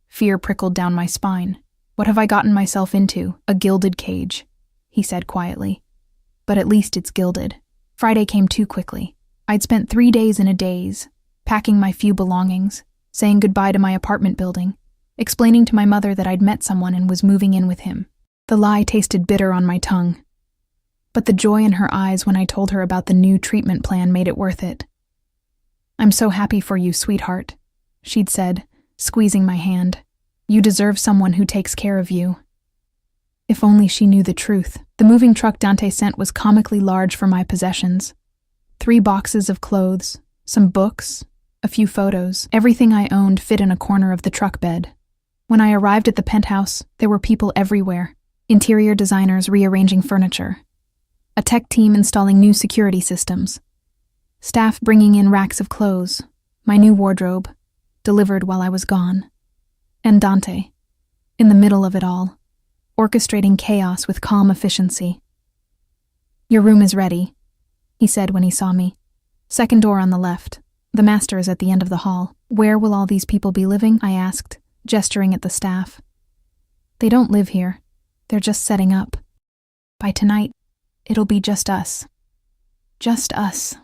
Fear prickled down my spine. What have I gotten myself into? A gilded cage, he said quietly. But at least it's gilded. Friday came too quickly. I'd spent 3 days in a daze, packing my few belongings, saying goodbye to my apartment building, explaining to my mother that I'd met someone and was moving in with him. The lie tasted bitter on my tongue. But the joy in her eyes when I told her about the new treatment plan made it worth it. I'm so happy for you, sweetheart, she'd said, squeezing my hand. You deserve someone who takes care of you. If only she knew the truth. The moving truck Dante sent was comically large for my possessions. 3 boxes of clothes, some books, a few photos. Everything I owned fit in a corner of the truck bed. When I arrived at the penthouse, there were people everywhere. Interior designers rearranging furniture. A tech team installing new security systems. Staff bringing in racks of clothes. My new wardrobe, delivered while I was gone. And Dante, in the middle of it all, orchestrating chaos with calm efficiency. Your room is ready, he said when he saw me. Second door on the left. The master is at the end of the hall. Where will all these people be living? I asked, gesturing at the staff. They don't live here. They're just setting up. By tonight, it'll be just us. Just us.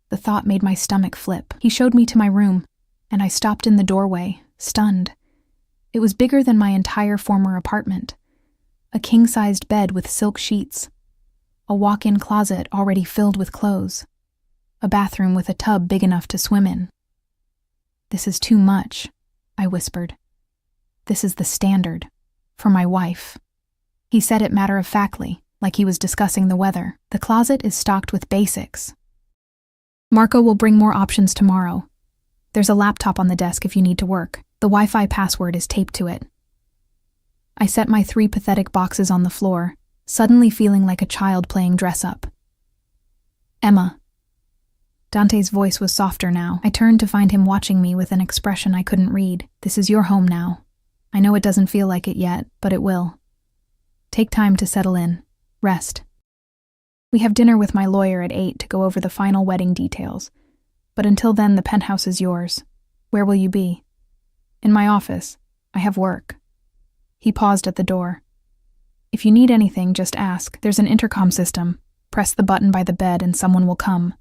The thought made my stomach flip. He showed me to my room, and I stopped in the doorway, stunned. It was bigger than my entire former apartment. A king-sized bed with silk sheets. A walk-in closet already filled with clothes. A bathroom with a tub big enough to swim in. This is too much, I whispered. This is the standard. For my wife. He said it matter-of-factly, like he was discussing the weather. The closet is stocked with basics. Marco will bring more options tomorrow. There's a laptop on the desk if you need to work. The Wi-Fi password is taped to it. I set my 3 pathetic boxes on the floor, suddenly feeling like a child playing dress-up. Emma. Dante's voice was softer now. I turned to find him watching me with an expression I couldn't read. This is your home now. I know it doesn't feel like it yet, but it will. Take time to settle in. Rest. We have dinner with my lawyer at 8 to go over the final wedding details. But until then, the penthouse is yours. Where will you be? In my office. I have work. He paused at the door. If you need anything, just ask. There's an intercom system. Press the button by the bed and someone will come.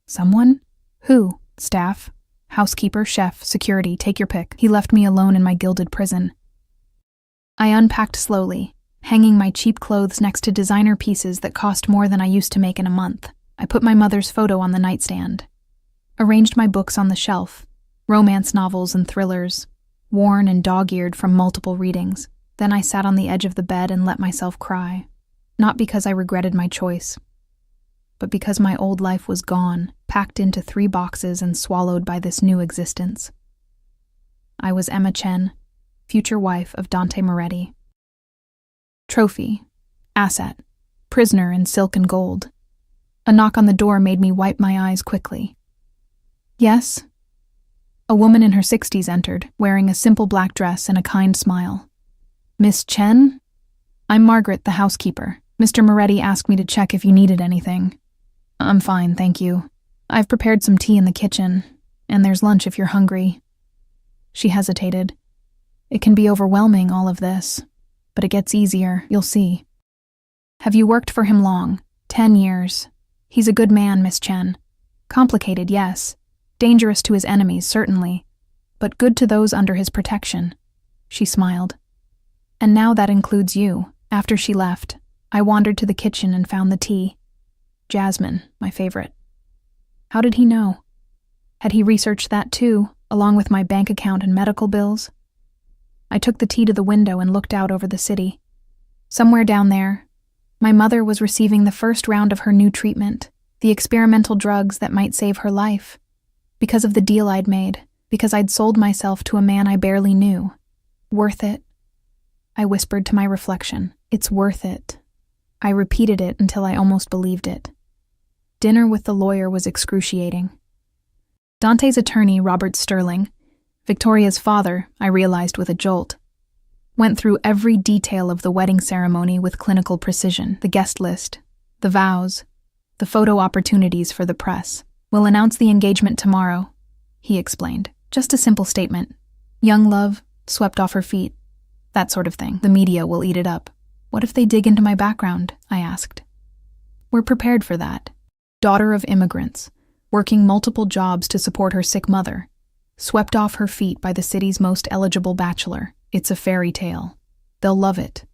Someone? Who? Staff? Housekeeper, chef, security, take your pick. He left me alone in my gilded prison. I unpacked slowly, hanging my cheap clothes next to designer pieces that cost more than I used to make in a month. I put my mother's photo on the nightstand, arranged my books on the shelf, romance novels and thrillers, worn and dog-eared from multiple readings. Then I sat on the edge of the bed and let myself cry, not because I regretted my choice, but because my old life was gone, packed into 3 boxes and swallowed by this new existence. I was Emma Chen, future wife of Dante Moretti. Trophy, asset, prisoner in silk and gold. A knock on the door made me wipe my eyes quickly. Yes? A woman in her 60s entered, wearing a simple black dress and a kind smile. Miss Chen? I'm Margaret, the housekeeper. Mr. Moretti asked me to check if you needed anything. I'm fine, thank you. I've prepared some tea in the kitchen, and there's lunch if you're hungry. She hesitated. It can be overwhelming, all of this, but it gets easier, you'll see. Have you worked for him long? 10 years. He's a good man, Miss Chen. Complicated, yes. Dangerous to his enemies, certainly, but good to those under his protection. She smiled. And now that includes you. After she left, I wandered to the kitchen and found the tea. Jasmine, my favorite. How did he know? Had he researched that too, along with my bank account and medical bills? I took the tea to the window and looked out over the city. Somewhere down there, my mother was receiving the first round of her new treatment, the experimental drugs that might save her life. Because of the deal I'd made, because I'd sold myself to a man I barely knew. Worth it. I whispered to my reflection, it's worth it. I repeated it until I almost believed it. Dinner with the lawyer was excruciating. Dante's attorney, Robert Sterling, Victoria's father, I realized with a jolt, went through every detail of the wedding ceremony with clinical precision, the guest list, the vows, the photo opportunities for the press. We'll announce the engagement tomorrow, he explained. Just a simple statement. Young love, swept off her feet. That sort of thing. The media will eat it up. What if they dig into my background? I asked. We're prepared for that. Daughter of immigrants, working multiple jobs to support her sick mother, swept off her feet by the city's most eligible bachelor. It's a fairy tale. They'll love it.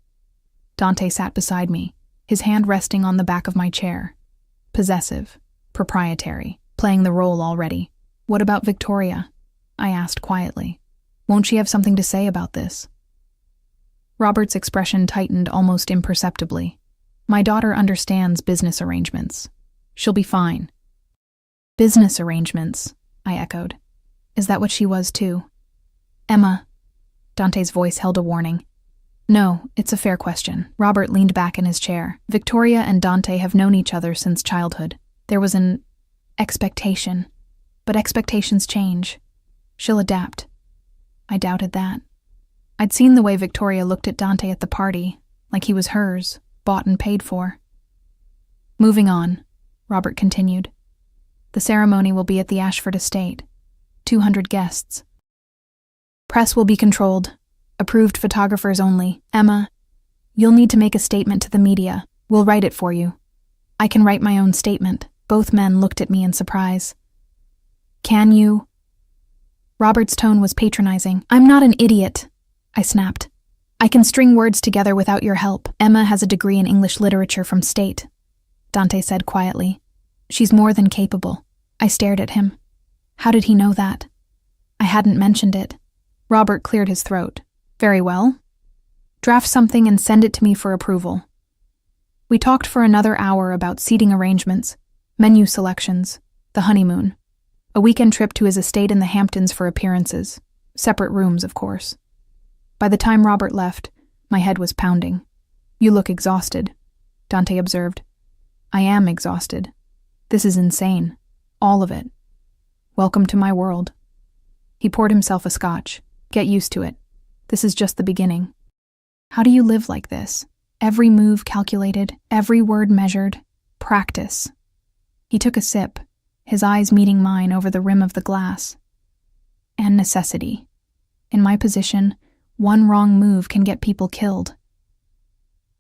Dante sat beside me, his hand resting on the back of my chair. Possessive, proprietary, playing the role already. What about Victoria? I asked quietly. Won't she have something to say about this? Robert's expression tightened almost imperceptibly. My daughter understands business arrangements. She'll be fine. Business arrangements, I echoed. Is that what she was too? Emma. Dante's voice held a warning. No, it's a fair question. Robert leaned back in his chair. Victoria and Dante have known each other since childhood. There was an expectation. But expectations change. She'll adapt. I doubted that. I'd seen the way Victoria looked at Dante at the party, like he was hers, bought and paid for. Moving on, Robert continued. The ceremony will be at the Ashford estate. 200 guests. Press will be controlled. Approved photographers only. Emma, you'll need to make a statement to the media. We'll write it for you. I can write my own statement. Both men looked at me in surprise. Can you? Robert's tone was patronizing. I'm not an idiot, I snapped. I can string words together without your help. Emma has a degree in English literature from State, Dante said quietly. She's more than capable. I stared at him. How did he know that? I hadn't mentioned it. Robert cleared his throat. Very well. Draft something and send it to me for approval. We talked for another hour about seating arrangements, menu selections, the honeymoon, a weekend trip to his estate in the Hamptons for appearances, separate rooms, of course. By the time Robert left, my head was pounding. You look exhausted, Dante observed. I am exhausted. This is insane. All of it. Welcome to my world. He poured himself a scotch. Get used to it. This is just the beginning. How do you live like this? Every move calculated, every word measured. Practice. He took a sip, his eyes meeting mine over the rim of the glass. And necessity. In my position, one wrong move can get people killed.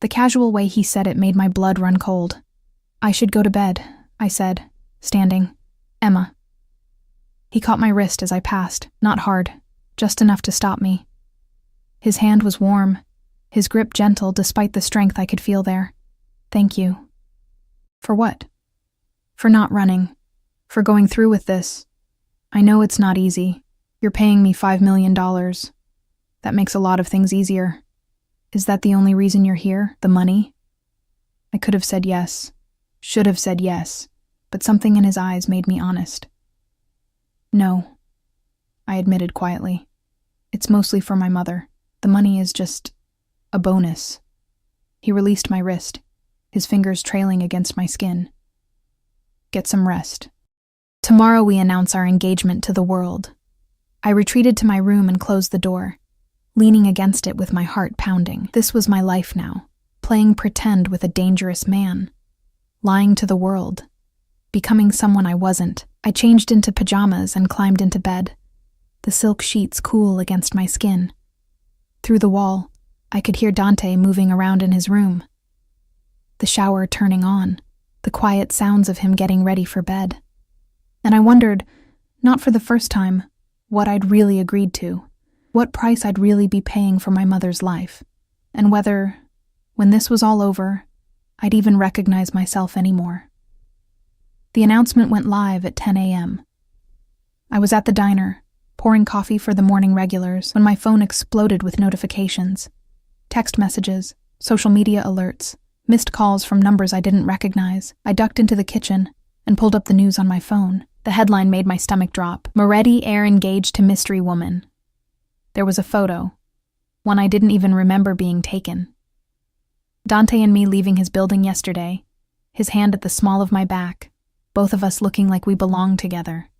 The casual way he said it made my blood run cold. I should go to bed, I said, standing. Emma. He caught my wrist as I passed, not hard, just enough to stop me. His hand was warm, his grip gentle despite the strength I could feel there. Thank you. For what? For not running. For going through with this. I know it's not easy. You're paying me $5 million. That makes a lot of things easier. Is that the only reason you're here? The money? I could have said yes. Should have said yes. But something in his eyes made me honest. No, I admitted quietly. It's mostly for my mother. The money is just a bonus. He released my wrist, his fingers trailing against my skin. Get some rest. Tomorrow we announce our engagement to the world. I retreated to my room and closed the door, leaning against it with my heart pounding. This was my life now, playing pretend with a dangerous man, lying to the world, becoming someone I wasn't. I changed into pajamas and climbed into bed, the silk sheets cool against my skin. Through the wall, I could hear Dante moving around in his room. The shower turning on, the quiet sounds of him getting ready for bed. And I wondered, not for the first time, what I'd really agreed to, what price I'd really be paying for my mother's life, and whether, when this was all over, I'd even recognize myself anymore. The announcement went live at 10 a.m. I was at the diner, pouring coffee for the morning regulars, when my phone exploded with notifications. Text messages, social media alerts, missed calls from numbers I didn't recognize. I ducked into the kitchen and pulled up the news on my phone. The headline made my stomach drop. Moretti heir engaged to mystery woman. There was a photo, one I didn't even remember being taken. Dante and me leaving his building yesterday, his hand at the small of my back, both of us looking like we belonged together.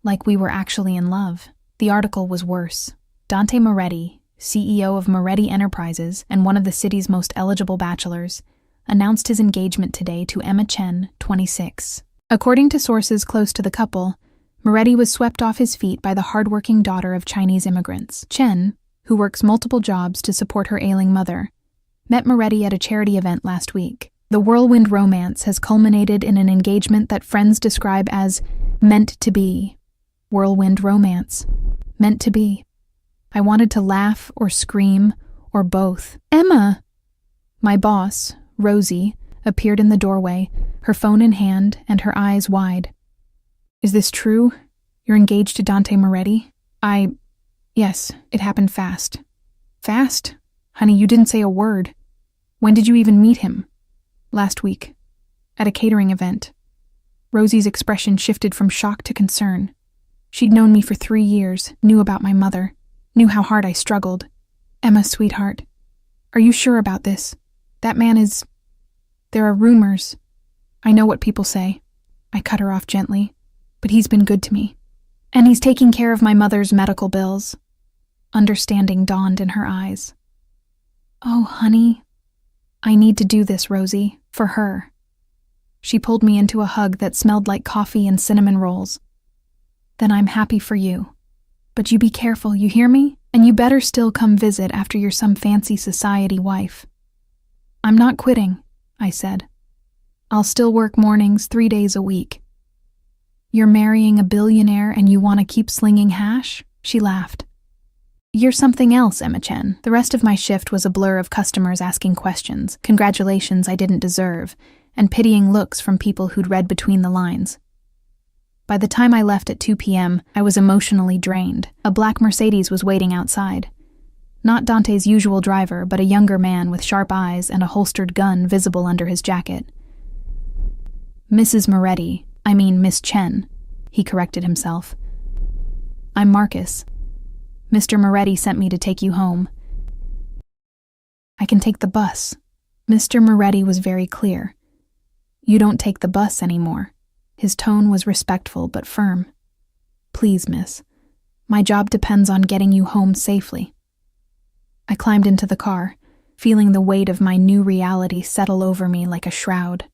Like we were actually in love. The article was worse. Dante Moretti, CEO of Moretti Enterprises and one of the city's most eligible bachelors, announced his engagement today to Emma Chen, 26. According to sources close to the couple, Moretti was swept off his feet by the hardworking daughter of Chinese immigrants. Chen, who works multiple jobs to support her ailing mother, met Moretti at a charity event last week. The whirlwind romance has culminated in an engagement that friends describe as meant to be. Whirlwind romance. Meant to be. I wanted to laugh or scream or both. Emma! My boss, Rosie, appeared in the doorway, her phone in hand and her eyes wide. Is this true? You're engaged to Dante Moretti? Yes, it happened fast. Fast? Honey, you didn't say a word. When did you even meet him? Last week. At a catering event. Rosie's expression shifted from shock to concern. She'd known me for 3 years, knew about my mother, knew how hard I struggled. Emma, sweetheart, are you sure about this? That man is... There are rumors. I know what people say. I cut her off gently. But he's been good to me. And he's taking care of my mother's medical bills. Understanding dawned in her eyes. Oh, honey. I need to do this, Rosie, for her. She pulled me into a hug that smelled like coffee and cinnamon rolls. Then I'm happy for you. But you be careful, you hear me? And you better still come visit after you're some fancy society wife. I'm not quitting, I said. I'll still work mornings 3 days a week. You're marrying a billionaire and you want to keep slinging hash? She laughed. You're something else, Emma Chen. The rest of my shift was a blur of customers asking questions, congratulations I didn't deserve, and pitying looks from people who'd read between the lines. By the time I left at 2 p.m., I was emotionally drained. A black Mercedes was waiting outside. Not Dante's usual driver, but a younger man with sharp eyes and a holstered gun visible under his jacket. Mrs. Moretti, I mean Miss Chen, he corrected himself. I'm Marcus. Mr. Moretti sent me to take you home. I can take the bus. Mr. Moretti was very clear. You don't take the bus anymore. His tone was respectful but firm. Please, miss. My job depends on getting you home safely. I climbed into the car. feeling the weight of my new reality settle over me like a shroud.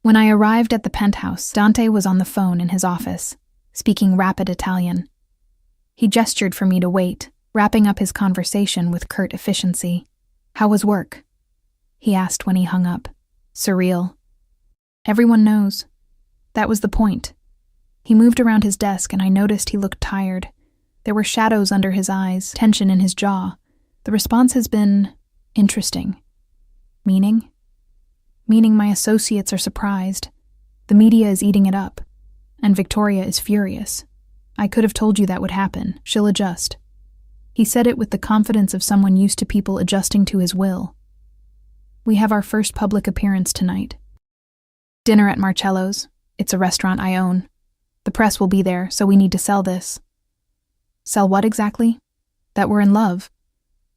When I arrived at the penthouse, Dante was on the phone in his office, speaking rapid Italian. He gestured for me to wait, wrapping up his conversation with curt efficiency. "How was work?" he asked when he hung up. "Surreal." "Everyone knows." That was the point. He moved around his desk and I noticed he looked tired. There were shadows under his eyes, tension in his jaw. The response has been interesting. Meaning? Meaning my associates are surprised. The media is eating it up. And Victoria is furious. "I could have told you that would happen. She'll adjust." He said it with the confidence of someone used to people adjusting to his will. "We have our first public appearance tonight. Dinner at Marcello's. It's a restaurant I own. The press will be there, so we need to sell this." "Sell what exactly?" "That we're in love.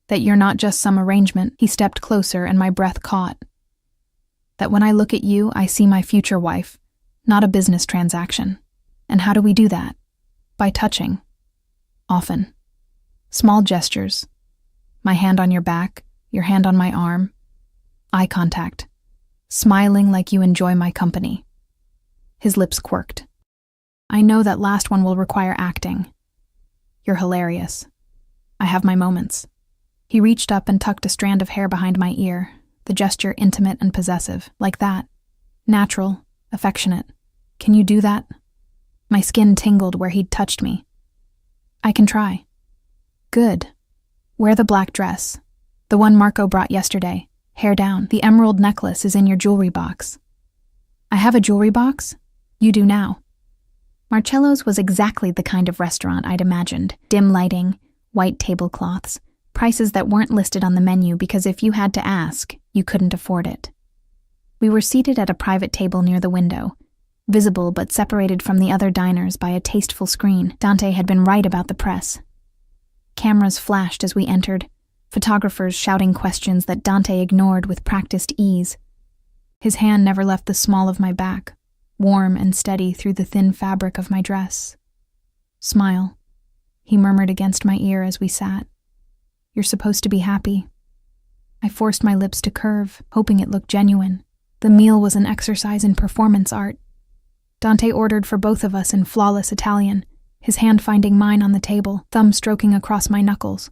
That you're not just some arrangement." He stepped closer and my breath caught. "That when I look at you, I see my future wife, not a business transaction." "And how do we do that?" "By touching. Often. Small gestures. My hand on your back, your hand on my arm. Eye contact. Smiling like you enjoy my company." His lips quirked. "I know that last one will require acting. You're hilarious. I have my moments." He reached up and tucked a strand of hair behind my ear, the gesture intimate and possessive, like that. Natural, affectionate. "Can you do that?" My skin tingled where he'd touched me. "I can try." "Good. Wear the black dress. The one Marco brought yesterday. Hair down. The emerald necklace is in your jewelry box." "I have a jewelry box?" "You do now." Marcello's was exactly the kind of restaurant I'd imagined. Dim lighting, white tablecloths, prices that weren't listed on the menu because if you had to ask, you couldn't afford it. We were seated at a private table near the window, visible but separated from the other diners by a tasteful screen. Dante had been right about the press. Cameras flashed as we entered, photographers shouting questions that Dante ignored with practiced ease. His hand never left the small of my back, warm and steady through the thin fabric of my dress. "Smile," he murmured against my ear as we sat. "You're supposed to be happy." I forced my lips to curve, hoping it looked genuine. The meal was an exercise in performance art. Dante ordered for both of us in flawless Italian, his hand finding mine on the table, thumb stroking across my knuckles.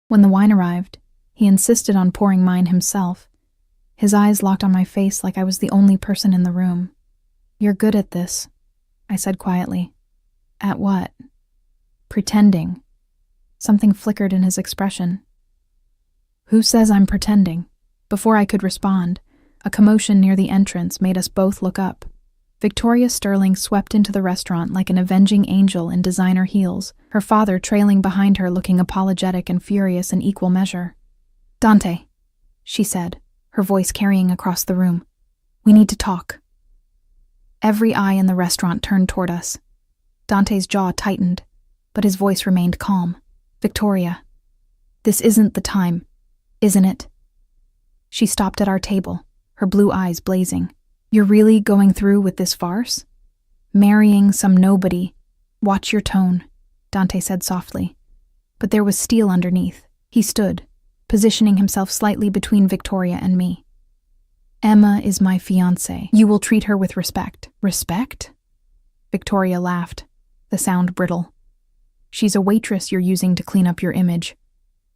When the wine arrived, he insisted on pouring mine himself. His eyes locked on my face like I was the only person in the room. "You're good at this," I said quietly. "At what?" "Pretending." Something flickered in his expression. "Who says I'm pretending?" Before I could respond, a commotion near the entrance made us both look up. Victoria Sterling swept into the restaurant like an avenging angel in designer heels, her father trailing behind her looking apologetic and furious in equal measure. "Dante," she said, her voice carrying across the room. "We need to talk." Every eye in the restaurant turned toward us. Dante's jaw tightened, but his voice remained calm. "Victoria, this isn't the time, isn't it?" She stopped at our table, her blue eyes blazing. "You're really going through with this farce? Marrying some nobody?" "Watch your tone," Dante said softly. But there was steel underneath. He stood, positioning himself slightly between Victoria and me. "Emma is my fiancée. You will treat her with respect." "Respect?" Victoria laughed, the sound brittle. "She's a waitress you're using to clean up your image.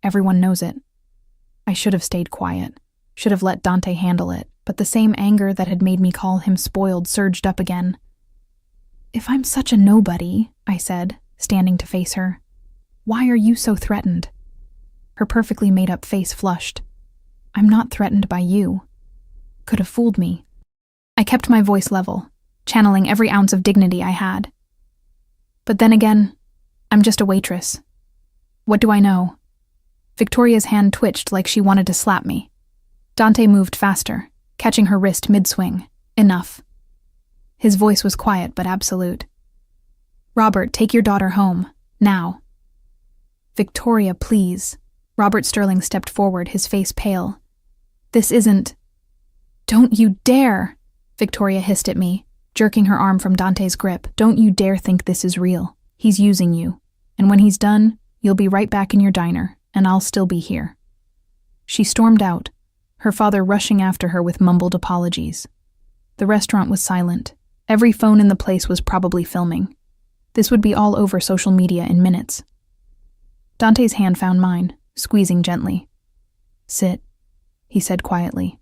Everyone knows it." I should have stayed quiet, should have let Dante handle it, but the same anger that had made me call him spoiled surged up again. "If I'm such a nobody," I said, standing to face her, "why are you so threatened?" Her perfectly made-up face flushed. "I'm not threatened by you." Could have fooled me. I kept my voice level, channeling every ounce of dignity I had. "But then again, I'm just a waitress. What do I know?" Victoria's hand twitched like she wanted to slap me. Dante moved faster, catching her wrist mid-swing. "Enough." His voice was quiet but absolute. "Robert, take your daughter home. Now." "Victoria, please." Robert Sterling stepped forward, his face pale. "This isn't—" "Don't you dare!" Victoria hissed at me, jerking her arm from Dante's grip. "Don't you dare think this is real. He's using you. And when he's done, you'll be right back in your diner, and I'll still be here." She stormed out, her father rushing after her with mumbled apologies. The restaurant was silent. Every phone in the place was probably filming. This would be all over social media in minutes. Dante's hand found mine, squeezing gently. "Sit," he said quietly.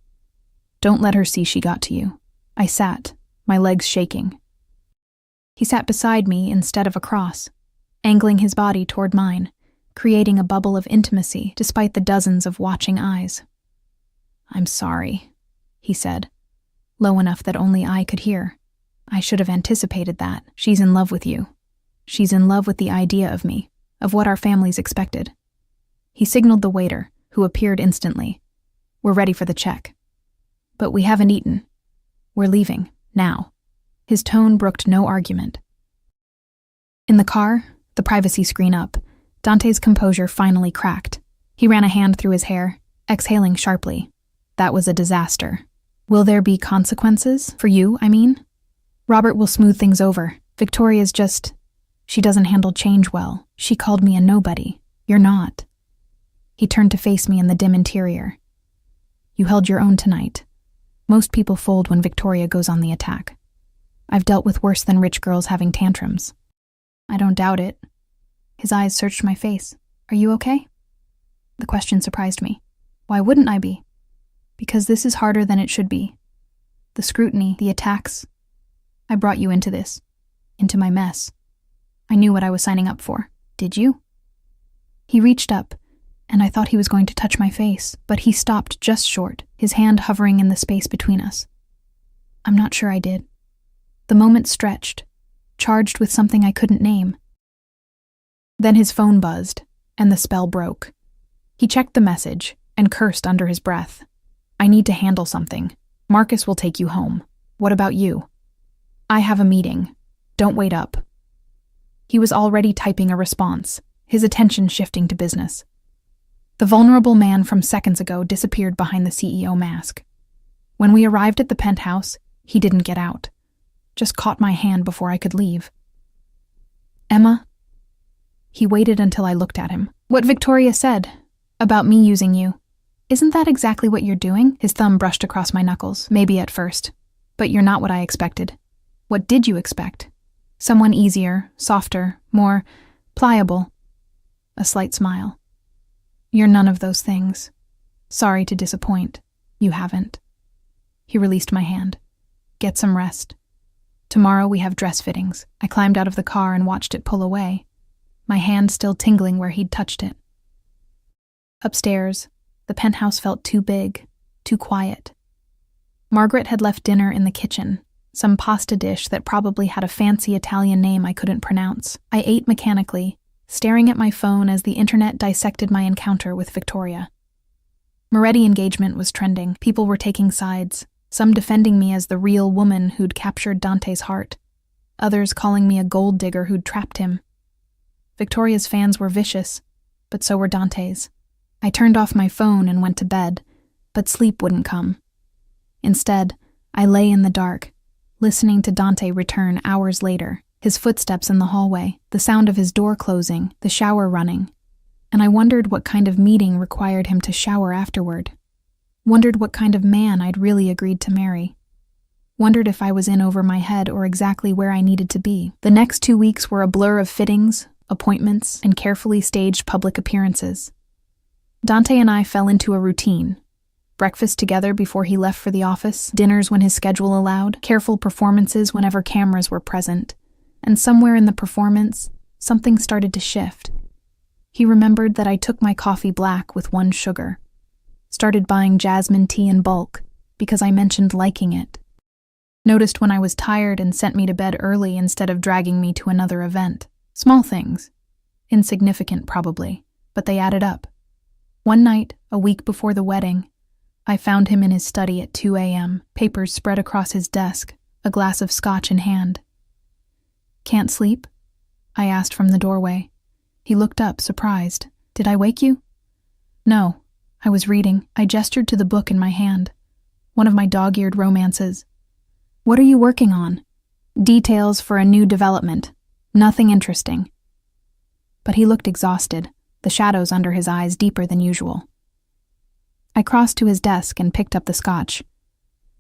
"Don't let her see she got to you." I sat, my legs shaking. He sat beside me instead of across, angling his body toward mine, creating a bubble of intimacy despite the dozens of watching eyes. "I'm sorry," he said, low enough that only I could hear. "I should have anticipated that. She's in love with you. She's in love with the idea of me, of what our families expected." He signaled the waiter, who appeared instantly. "We're ready for the check." "But we haven't eaten. We're leaving, now." His tone brooked no argument. In the car, the privacy screen up, Dante's composure finally cracked. He ran a hand through his hair, exhaling sharply. "That was a disaster. Will there be consequences? For you, I mean? Robert will smooth things over. Victoria's just... She doesn't handle change well. She called me a nobody. You're not." He turned to face me in the dim interior. "You held your own tonight. Most people fold when Victoria goes on the attack. I've dealt with worse than rich girls having tantrums." "I don't doubt it." His eyes searched my face. "Are you okay?" The question surprised me. Why wouldn't I be? Because this is harder than it should be. The scrutiny, the attacks. I brought you into this. Into my mess. I knew what I was signing up for. Did you? He reached up, and I thought he was going to touch my face, but he stopped just short, his hand hovering in the space between us. I'm not sure I did. The moment stretched, charged with something I couldn't name. Then his phone buzzed, and the spell broke. He checked the message and cursed under his breath. "I need to handle something. Marcus will take you home. What about you?" "I have a meeting. Don't wait up." He was already typing a response, his attention shifting to business. The vulnerable man from seconds ago disappeared behind the CEO mask. When we arrived at the penthouse, he didn't get out. Just caught my hand before I could leave. "Emma?" He waited until I looked at him. "What Victoria said about me using you. Isn't that exactly what you're doing?" His thumb brushed across my knuckles, maybe at first. "But you're not what I expected." "What did you expect?" "Someone easier, softer, more pliable." A slight smile. "You're none of those things. Sorry to disappoint. You haven't." He released my hand. "Get some rest. Tomorrow we have dress fittings." I climbed out of the car and watched it pull away, my hand still tingling where he'd touched it. Upstairs, the penthouse felt too big, too quiet. Margaret had left dinner in the kitchen, some pasta dish that probably had a fancy Italian name I couldn't pronounce. I ate mechanically, staring at my phone as the internet dissected my encounter with Victoria. Moretti engagement was trending. People were taking sides, some defending me as the real woman who'd captured Dante's heart, others calling me a gold digger who'd trapped him. Victoria's fans were vicious, but so were Dante's. I turned off my phone and went to bed, but sleep wouldn't come. Instead, I lay in the dark, listening to Dante return hours later, his footsteps in the hallway, the sound of his door closing, the shower running, and I wondered what kind of meeting required him to shower afterward. Wondered what kind of man I'd really agreed to marry. Wondered if I was in over my head or exactly where I needed to be. The next 2 weeks were a blur of fittings, appointments, and carefully staged public appearances. Dante and I fell into a routine. Breakfast together before he left for the office, dinners when his schedule allowed, careful performances whenever cameras were present. And somewhere in the performance, something started to shift. He remembered that I took my coffee black with 1 sugar. Started buying jasmine tea in bulk because I mentioned liking it. Noticed when I was tired and sent me to bed early instead of dragging me to another event. Small things. Insignificant, probably, but they added up. One night, a week before the wedding, I found him in his study at 2 a.m., papers spread across his desk, a glass of scotch in hand. "Can't sleep?" I asked from the doorway. He looked up, surprised. "Did I wake you?" "No, I was reading." I gestured to the book in my hand, one of my dog-eared romances. "What are you working on?" "Details for a new development. Nothing interesting." But he looked exhausted, the shadows under his eyes deeper than usual. I crossed to his desk and picked up the scotch.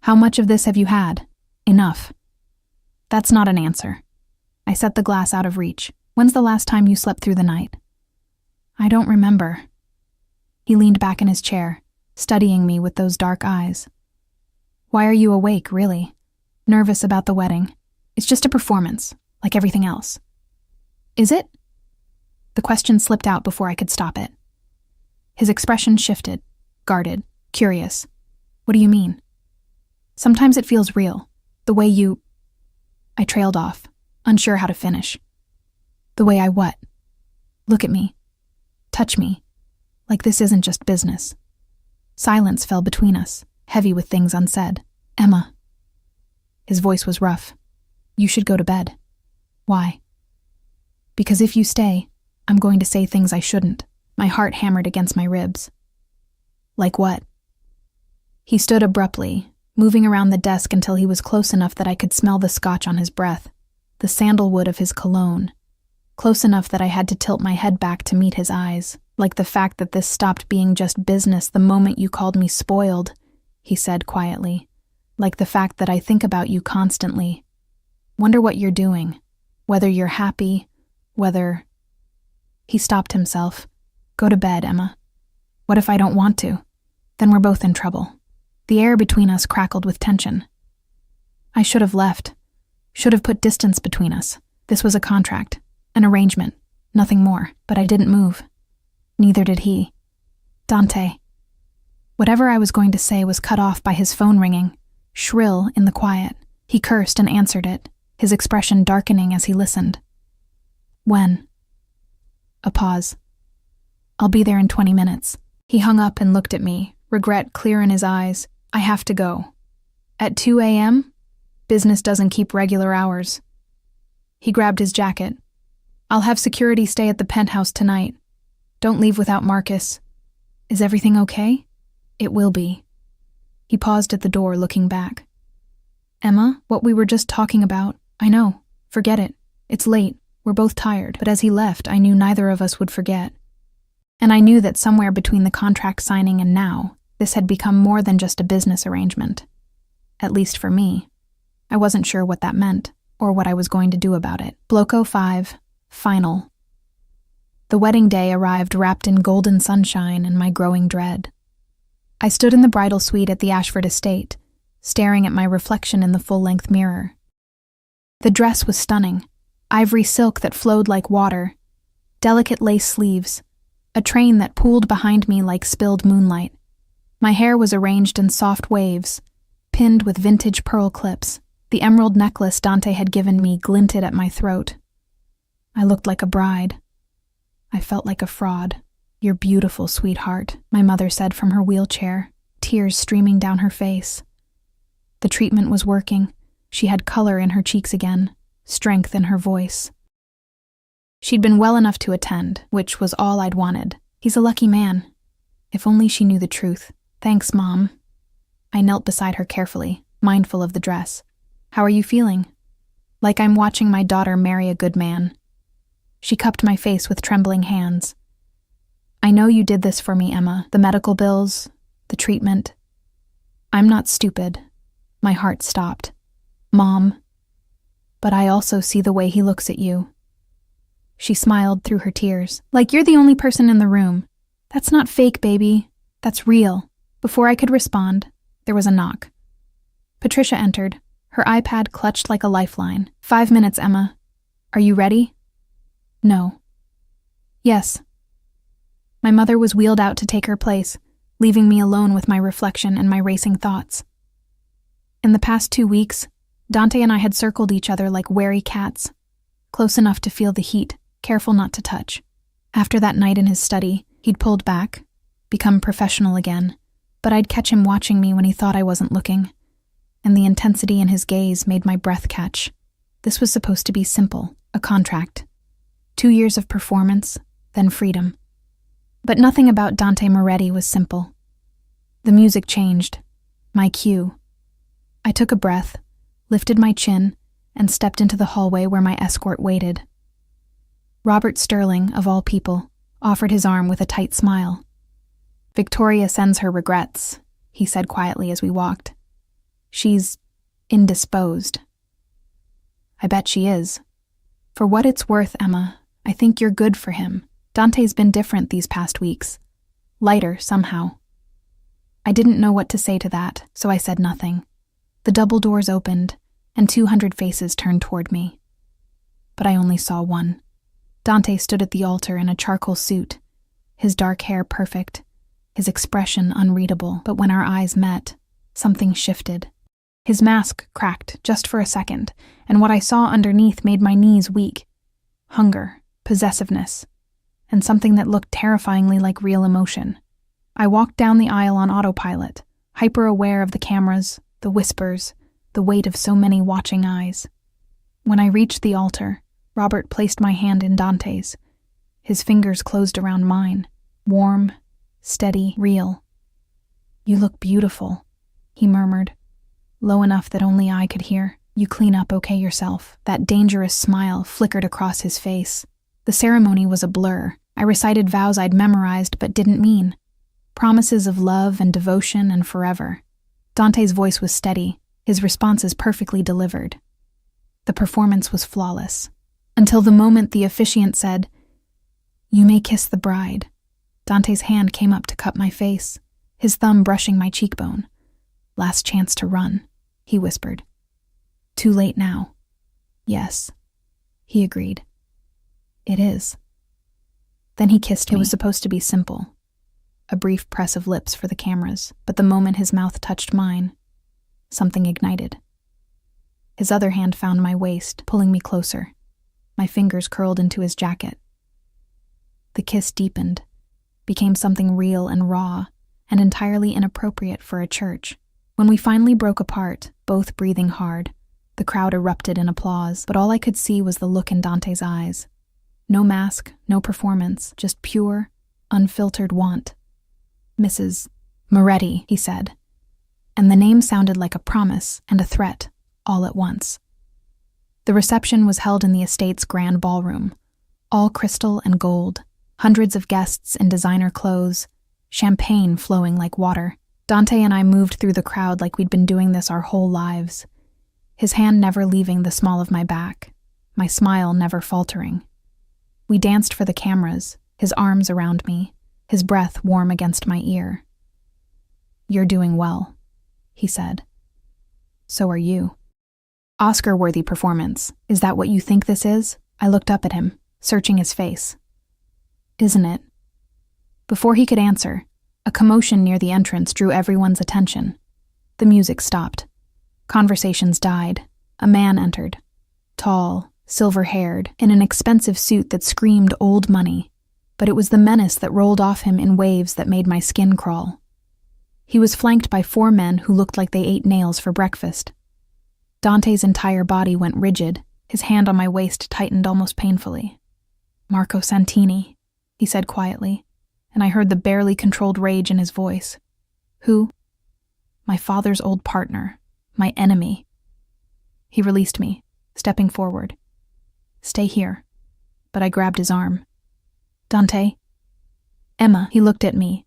How much of this have you had? Enough. That's not an answer. I set the glass out of reach. When's the last time you slept through the night? I don't remember. He leaned back in his chair, studying me with those dark eyes. Why are you awake, really? Nervous about the wedding? It's just a performance, like everything else. Is it? The question slipped out before I could stop it. His expression shifted, guarded, curious. What do you mean? Sometimes it feels real, the way you... I trailed off, unsure how to finish. The way I what? Look at me. Touch me. Like this isn't just business. Silence fell between us, heavy with things unsaid. Emma. His voice was rough. You should go to bed. Why? Because if you stay, I'm going to say things I shouldn't. My heart hammered against my ribs. Like what? He stood abruptly, moving around the desk until he was close enough that I could smell the scotch on his breath, the sandalwood of his cologne. Close enough that I had to tilt my head back to meet his eyes, like the fact that this stopped being just business the moment you called me spoiled, he said quietly. Like the fact that I think about you constantly. Wonder what you're doing. Whether you're happy, whether... He stopped himself. Go to bed, Emma. What if I don't want to? Then we're both in trouble. The air between us crackled with tension. I should have left. Should have put distance between us. This was a contract, an arrangement, nothing more, but I didn't move. Neither did he. Dante. Whatever I was going to say was cut off by his phone ringing, shrill in the quiet. He cursed and answered it, his expression darkening as he listened. When? A pause. I'll be there in 20 minutes. He hung up and looked at me, regret clear in his eyes. I have to go. At 2 a.m.? Business doesn't keep regular hours. He grabbed his jacket. I'll have security stay at the penthouse tonight. Don't leave without Marcus. Is everything okay? It will be. He paused at the door, looking back. Emma, what we were just talking about, I know. Forget it. It's late. We're both tired. But as he left, I knew neither of us would forget. And I knew that somewhere between the contract signing and now, this had become more than just a business arrangement. At least for me. I wasn't sure what that meant, or what I was going to do about it. Bloco 5, final. The wedding day arrived wrapped in golden sunshine and my growing dread. I stood in the bridal suite at the Ashford estate, staring at my reflection in the full-length mirror. The dress was stunning, ivory silk that flowed like water, delicate lace sleeves, a train that pooled behind me like spilled moonlight. My hair was arranged in soft waves, pinned with vintage pearl clips. The emerald necklace Dante had given me glinted at my throat. I looked like a bride. I felt like a fraud. You're beautiful, sweetheart, my mother said from her wheelchair, tears streaming down her face. The treatment was working. She had color in her cheeks again, strength in her voice. She'd been well enough to attend, which was all I'd wanted. He's a lucky man. If only she knew the truth. Thanks, Mom. I knelt beside her carefully, mindful of the dress. How are you feeling? Like I'm watching my daughter marry a good man. She cupped my face with trembling hands. I know you did this for me, Emma. The medical bills, the treatment. I'm not stupid. My heart stopped. Mom. But I also see the way he looks at you. She smiled through her tears. Like you're the only person in the room. That's not fake, baby. That's real. Before I could respond, there was a knock. Patricia entered, her iPad clutched like a lifeline. 5 minutes, Emma. Are you ready? No. Yes. My mother was wheeled out to take her place, leaving me alone with my reflection and my racing thoughts. In the past 2 weeks, Dante and I had circled each other like wary cats, close enough to feel the heat, careful not to touch. After that night in his study, he'd pulled back, become professional again, but I'd catch him watching me when he thought I wasn't looking, and the intensity in his gaze made my breath catch. This was supposed to be simple, a contract. 2 years of performance, then freedom. But nothing about Dante Moretti was simple. The music changed. My cue. I took a breath, lifted my chin, and stepped into the hallway where my escort waited. Robert Sterling, of all people, offered his arm with a tight smile. Victoria sends her regrets, he said quietly as we walked. She's indisposed. I bet she is. For what it's worth, Emma, I think you're good for him. Dante's been different these past weeks. Lighter, somehow. I didn't know what to say to that, so I said nothing. The double doors opened, and 200 faces turned toward me. But I only saw one. Dante stood at the altar in a charcoal suit, his dark hair perfect, his expression unreadable. But when our eyes met, something shifted. His mask cracked just for a second, and what I saw underneath made my knees weak. Hunger, possessiveness, and something that looked terrifyingly like real emotion. I walked down the aisle on autopilot, hyper-aware of the cameras, the whispers, the weight of so many watching eyes. When I reached the altar, Robert placed my hand in Dante's. His fingers closed around mine, warm, steady, real. "You look beautiful," he murmured, low enough that only I could hear. "You clean up okay yourself." That dangerous smile flickered across his face. The ceremony was a blur. I recited vows I'd memorized but didn't mean. Promises of love and devotion and forever. Dante's voice was steady, his responses perfectly delivered. The performance was flawless. Until the moment the officiant said, "You may kiss the bride." Dante's hand came up to cup my face, his thumb brushing my cheekbone. "Last chance to run," he whispered. "Too late now." "Yes," he agreed. "It is." Then he kissed me. It was supposed to be simple. A brief press of lips for the cameras, but the moment his mouth touched mine, something ignited. His other hand found my waist, pulling me closer. My fingers curled into his jacket. The kiss deepened, became something real and raw, and entirely inappropriate for a church. When we finally broke apart, both breathing hard, the crowd erupted in applause, but all I could see was the look in Dante's eyes. No mask, no performance, just pure, unfiltered want. "Mrs. Moretti," he said, and the name sounded like a promise and a threat, all at once. The reception was held in the estate's grand ballroom, all crystal and gold, hundreds of guests in designer clothes, champagne flowing like water. Dante and I moved through the crowd like we'd been doing this our whole lives, his hand never leaving the small of my back, my smile never faltering. We danced for the cameras, his arms around me, his breath warm against my ear. "You're doing well," he said. "So are you." "Oscar-worthy performance. Is that what you think this is?" I looked up at him, searching his face. "Isn't it?" Before he could answer, a commotion near the entrance drew everyone's attention. The music stopped. Conversations died. A man entered. Tall, silver-haired, in an expensive suit that screamed old money, but it was the menace that rolled off him in waves that made my skin crawl. He was flanked by 4 men who looked like they ate nails for breakfast. Dante's entire body went rigid, his hand on my waist tightened almost painfully. "Marco Santini," he said quietly, and I heard the barely controlled rage in his voice. "Who?" "My father's old partner, my enemy." He released me, stepping forward. "Stay here," but I grabbed his arm. "Dante?" "Emma." He looked at me,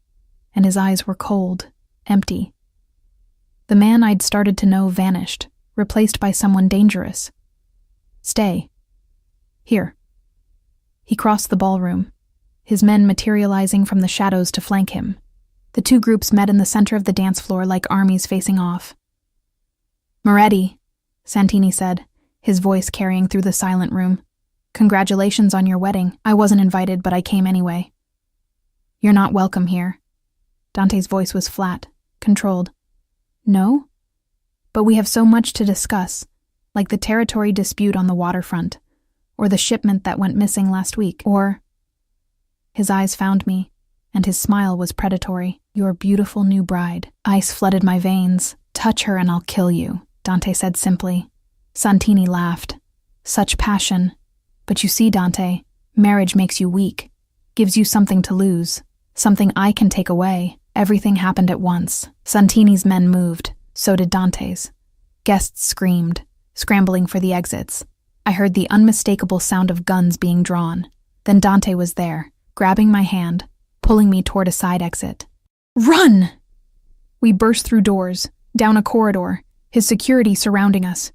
and his eyes were cold, empty. The man I'd started to know vanished, replaced by someone dangerous. "Stay. Here." He crossed the ballroom, his men materializing from the shadows to flank him. The 2 groups met in the center of the dance floor like armies facing off. "Moretti," Santini said, his voice carrying through the silent room. "Congratulations on your wedding. I wasn't invited, but I came anyway." "You're not welcome here." Dante's voice was flat, controlled. "No? But we have so much to discuss, like the territory dispute on the waterfront, or the shipment that went missing last week, or—" His eyes found me, and his smile was predatory. "Your beautiful new bride." Ice flooded my veins. "Touch her and I'll kill you," Dante said simply. Santini laughed. "Such passion. But you see, Dante, marriage makes you weak, gives you something to lose, something I can take away." Everything happened at once. Santini's men moved, so did Dante's. Guests screamed, scrambling for the exits. I heard the unmistakable sound of guns being drawn. Then Dante was there, grabbing my hand, pulling me toward a side exit. Run! We burst through doors, down a corridor, his security surrounding us.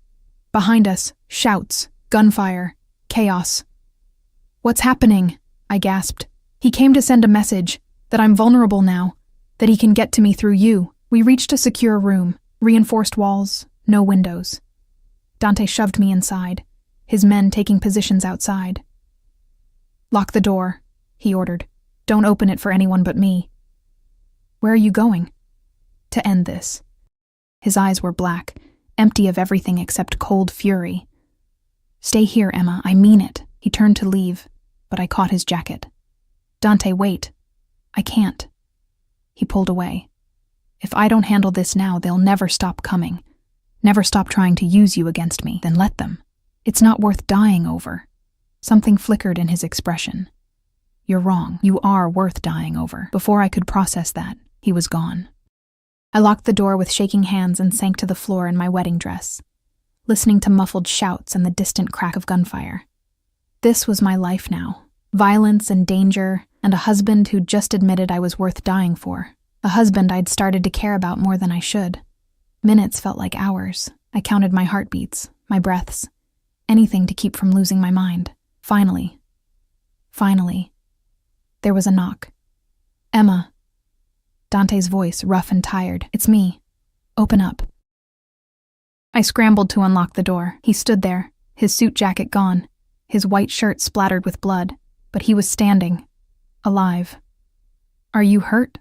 Behind us, shouts, gunfire, chaos. What's happening? I gasped. He came to send a message, that I'm vulnerable now, that he can get to me through you. We reached a secure room, reinforced walls, no windows. Dante shoved me inside, his men taking positions outside. Lock the door, he ordered. Don't open it for anyone but me. Where are you going? To end this. His eyes were black, empty of everything except cold fury. Stay here, Emma, I mean it. He turned to leave, but I caught his jacket. Dante, wait. I can't. He pulled away. If I don't handle this now, they'll never stop coming. Never stop trying to use you against me. Then let them. It's not worth dying over. Something flickered in his expression. You're wrong. You are worth dying over. Before I could process that, he was gone. I locked the door with shaking hands and sank to the floor in my wedding dress, listening to muffled shouts and the distant crack of gunfire. This was my life now. Violence and danger, and a husband who'd just admitted I was worth dying for. A husband I'd started to care about more than I should. Minutes felt like hours. I counted my heartbeats, my breaths, anything to keep from losing my mind. Finally, there was a knock. Emma. Dante's voice, rough and tired. It's me. Open up. I scrambled to unlock the door. He stood there, his suit jacket gone, his white shirt splattered with blood, but he was standing, alive. Are you hurt?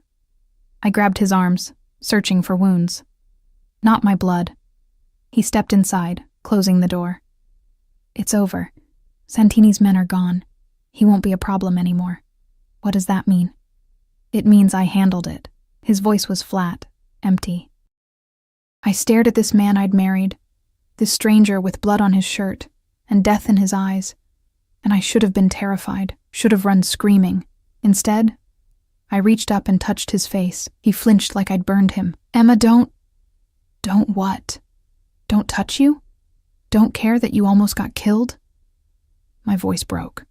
I grabbed his arms, searching for wounds. Not my blood. He stepped inside, closing the door. It's over. Santini's men are gone. He won't be a problem anymore. What does that mean? It means I handled it. His voice was flat, empty. I stared at this man I'd married, this stranger with blood on his shirt and death in his eyes, and I should have been terrified, should have run screaming. Instead, I reached up and touched his face. He flinched like I'd burned him. Emma, don't what? Don't touch you? Don't care that you almost got killed? My voice broke.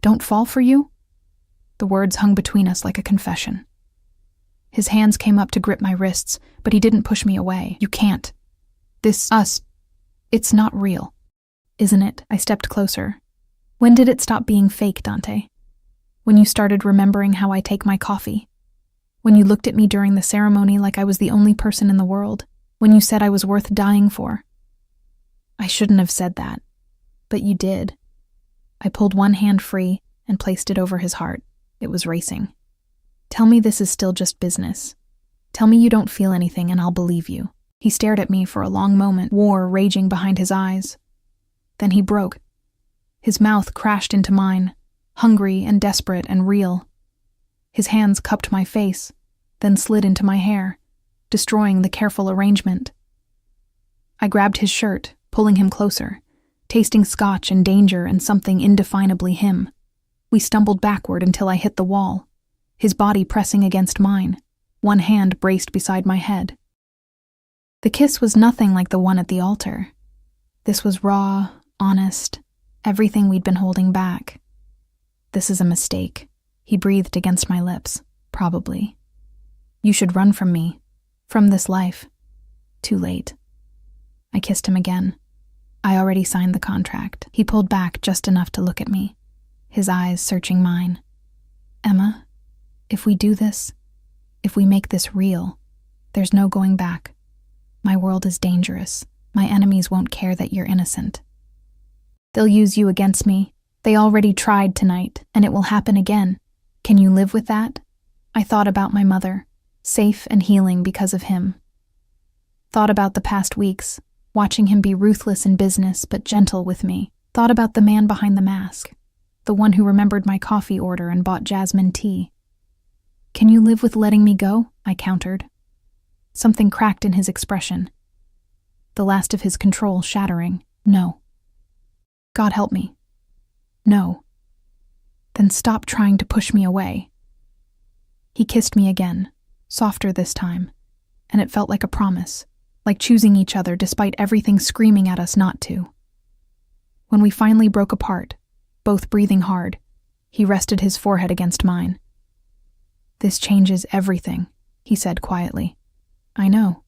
Don't fall for you? The words hung between us like a confession. His hands came up to grip my wrists, but he didn't push me away. You can't. It's not real. Isn't it? I stepped closer. When did it stop being fake, Dante? When you started remembering how I take my coffee? When you looked at me during the ceremony like I was the only person in the world? When you said I was worth dying for? I shouldn't have said that, but you did. I pulled one hand free and placed it over his heart. It was racing. Tell me this is still just business. Tell me you don't feel anything and I'll believe you. He stared at me for a long moment, war raging behind his eyes. Then he broke. His mouth crashed into mine, hungry and desperate and real. His hands cupped my face, then slid into my hair, destroying the careful arrangement. I grabbed his shirt, pulling him closer, tasting scotch and danger and something indefinably him. We stumbled backward until I hit the wall, his body pressing against mine, one hand braced beside my head. The kiss was nothing like the one at the altar. This was raw, honest, everything we'd been holding back. This is a mistake, he breathed against my lips, probably. You should run from me, from this life. Too late. I kissed him again. I already signed the contract. He pulled back just enough to look at me, his eyes searching mine. Emma, if we do this, if we make this real, there's no going back. My world is dangerous. My enemies won't care that you're innocent. They'll use you against me. They already tried tonight, and it will happen again. Can you live with that? I thought about my mother, safe and healing because of him. Thought about the past weeks, watching him be ruthless in business but gentle with me. Thought about the man behind the mask, the one who remembered my coffee order and bought jasmine tea. Can you live with letting me go? I countered. Something cracked in his expression. The last of his control shattering. No. God help me. No. Then stop trying to push me away. He kissed me again, softer this time, and it felt like a promise, like choosing each other despite everything screaming at us not to. When we finally broke apart, both breathing hard, he rested his forehead against mine. This changes everything, he said quietly. I know.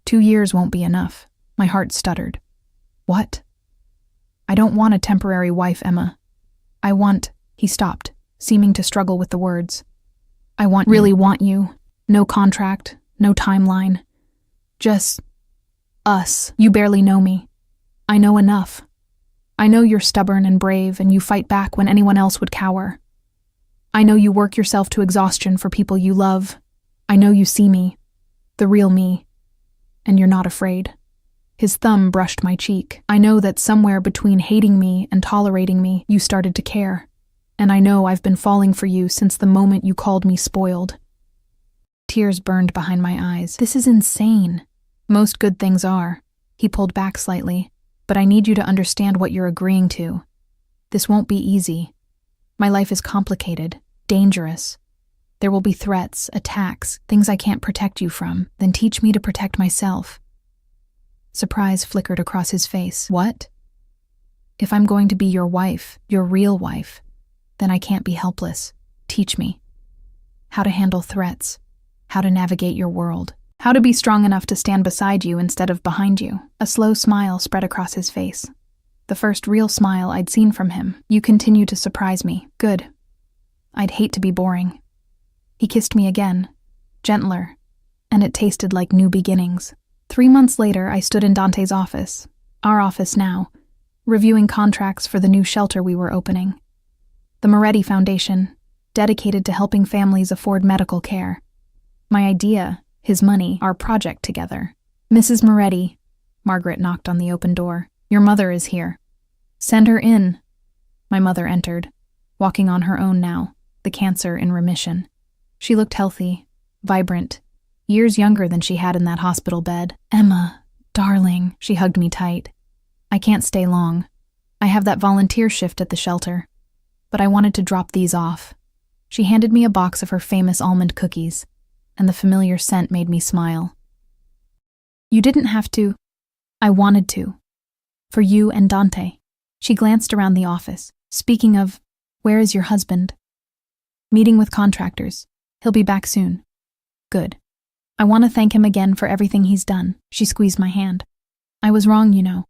2 years won't be enough. My heart stuttered. What? I don't want a temporary wife, Emma. I want— He stopped, seeming to struggle with the words. I really want you. No contract, no timeline. Just us. You barely know me. I know enough. I know you're stubborn and brave and you fight back when anyone else would cower. I know you work yourself to exhaustion for people you love. I know you see me, the real me, and you're not afraid. His thumb brushed my cheek. I know that somewhere between hating me and tolerating me, you started to care. And I know I've been falling for you since the moment you called me spoiled. Tears burned behind my eyes. This is insane. Most good things are. He pulled back slightly. But I need you to understand what you're agreeing to. This won't be easy. My life is complicated, dangerous. There will be threats, attacks, things I can't protect you from. Then teach me to protect myself. Surprise flickered across his face. What? If I'm going to be your wife, your real wife, then I can't be helpless. Teach me. How to handle threats. How to navigate your world. How to be strong enough to stand beside you instead of behind you. A slow smile spread across his face. The first real smile I'd seen from him. You continue to surprise me. Good. I'd hate to be boring. He kissed me again, gentler, and it tasted like new beginnings. 3 months later, I stood in Dante's office, our office now, reviewing contracts for the new shelter we were opening. The Moretti Foundation, dedicated to helping families afford medical care. My idea, his money, our project together. Mrs. Moretti, Margaret knocked on the open door. Your mother is here. Send her in. My mother entered, walking on her own now, the cancer in remission. She looked healthy, vibrant, years younger than she had in that hospital bed. Emma, darling, she hugged me tight. I can't stay long. I have that volunteer shift at the shelter, but I wanted to drop these off. She handed me a box of her famous almond cookies, and the familiar scent made me smile. You didn't have to. I wanted to. For you and Dante. She glanced around the office. Speaking of, where is your husband? Meeting with contractors. He'll be back soon. Good. I want to thank him again for everything he's done. She squeezed my hand. I was wrong, you know.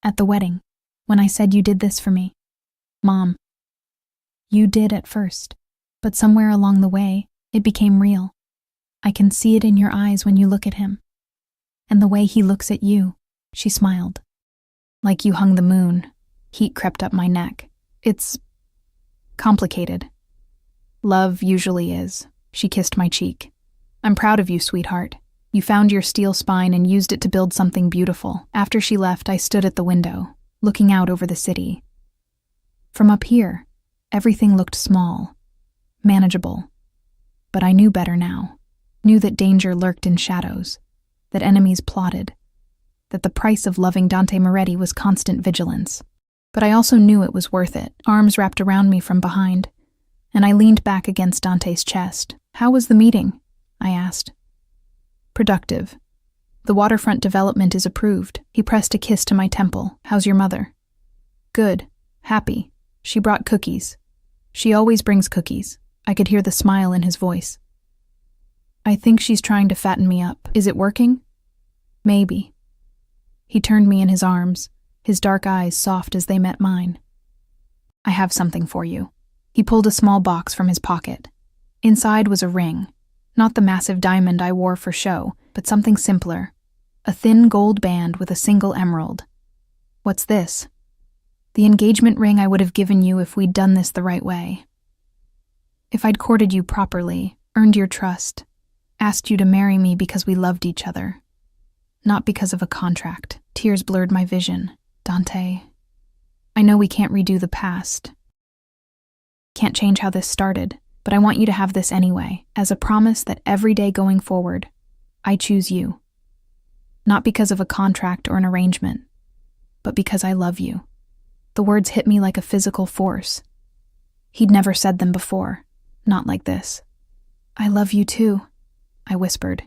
At the wedding, when I said you did this for me. Mom. You did at first, but somewhere along the way, it became real. I can see it in your eyes when you look at him. And the way he looks at you, she smiled. Like you hung the moon. Heat crept up my neck. It's complicated. Love usually is. She kissed my cheek. I'm proud of you, sweetheart. You found your steel spine and used it to build something beautiful. After she left, I stood at the window, looking out over the city. From up here, everything looked small, manageable. But I knew better now. Knew that danger lurked in shadows, that enemies plotted, that the price of loving Dante Moretti was constant vigilance. But I also knew it was worth it. Arms wrapped around me from behind, and I leaned back against Dante's chest. How was the meeting? I asked. Productive. The waterfront development is approved. He pressed a kiss to my temple. How's your mother? Good. Happy. She brought cookies. She always brings cookies. I could hear the smile in his voice. I think she's trying to fatten me up. Is it working? Maybe. He turned me in his arms, his dark eyes soft as they met mine. I have something for you. He pulled a small box from his pocket. Inside was a ring. Not the massive diamond I wore for show, but something simpler. A thin gold band with a single emerald. What's this? The engagement ring I would have given you if we'd done this the right way. If I'd courted you properly, earned your trust, asked you to marry me because we loved each other. Not because of a contract. Tears blurred my vision. Dante, I know we can't redo the past. Can't change how this started, but I want you to have this anyway, as a promise that every day going forward, I choose you. Not because of a contract or an arrangement, but because I love you. The words hit me like a physical force. He'd never said them before, not like this. I love you too, I whispered.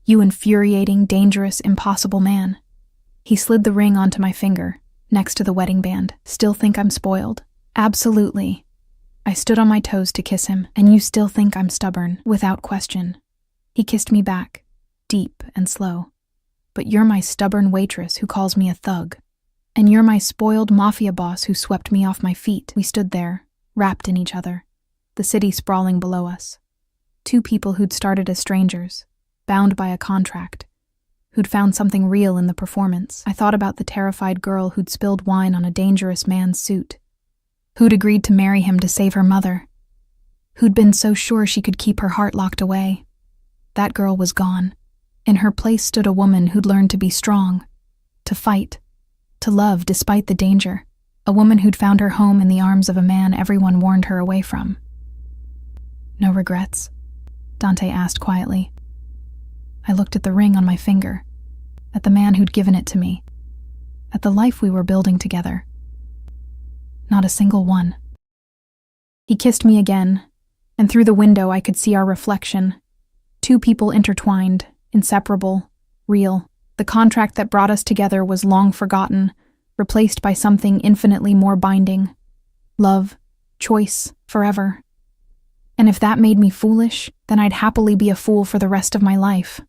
You infuriating, dangerous, impossible man. He slid the ring onto my finger, next to the wedding band. Still think I'm spoiled? Absolutely. I stood on my toes to kiss him, and you still think I'm stubborn, without question. He kissed me back, deep and slow. But you're my stubborn waitress who calls me a thug. And you're my spoiled mafia boss who swept me off my feet. We stood there, wrapped in each other, the city sprawling below us. Two people who'd started as strangers, bound by a contract, who'd found something real in the performance. I thought about the terrified girl who'd spilled wine on a dangerous man's suit, who'd agreed to marry him to save her mother, who'd been so sure she could keep her heart locked away. That girl was gone. In her place stood a woman who'd learned to be strong, to fight, to love despite the danger, a woman who'd found her home in the arms of a man everyone warned her away from. No regrets? Dante asked quietly. I looked at the ring on my finger, at the man who'd given it to me, at the life we were building together. Not a single one. He kissed me again, and through the window I could see our reflection. Two people intertwined, inseparable, real. The contract that brought us together was long forgotten, replaced by something infinitely more binding. Love, choice, forever. And if that made me foolish, then I'd happily be a fool for the rest of my life.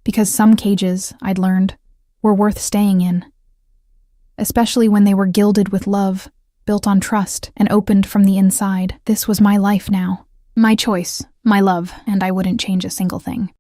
Because some cages, I'd learned, were worth staying in. Especially when they were gilded with love, built on trust, and opened from the inside. This was my life now. My choice, my love, and I wouldn't change a single thing.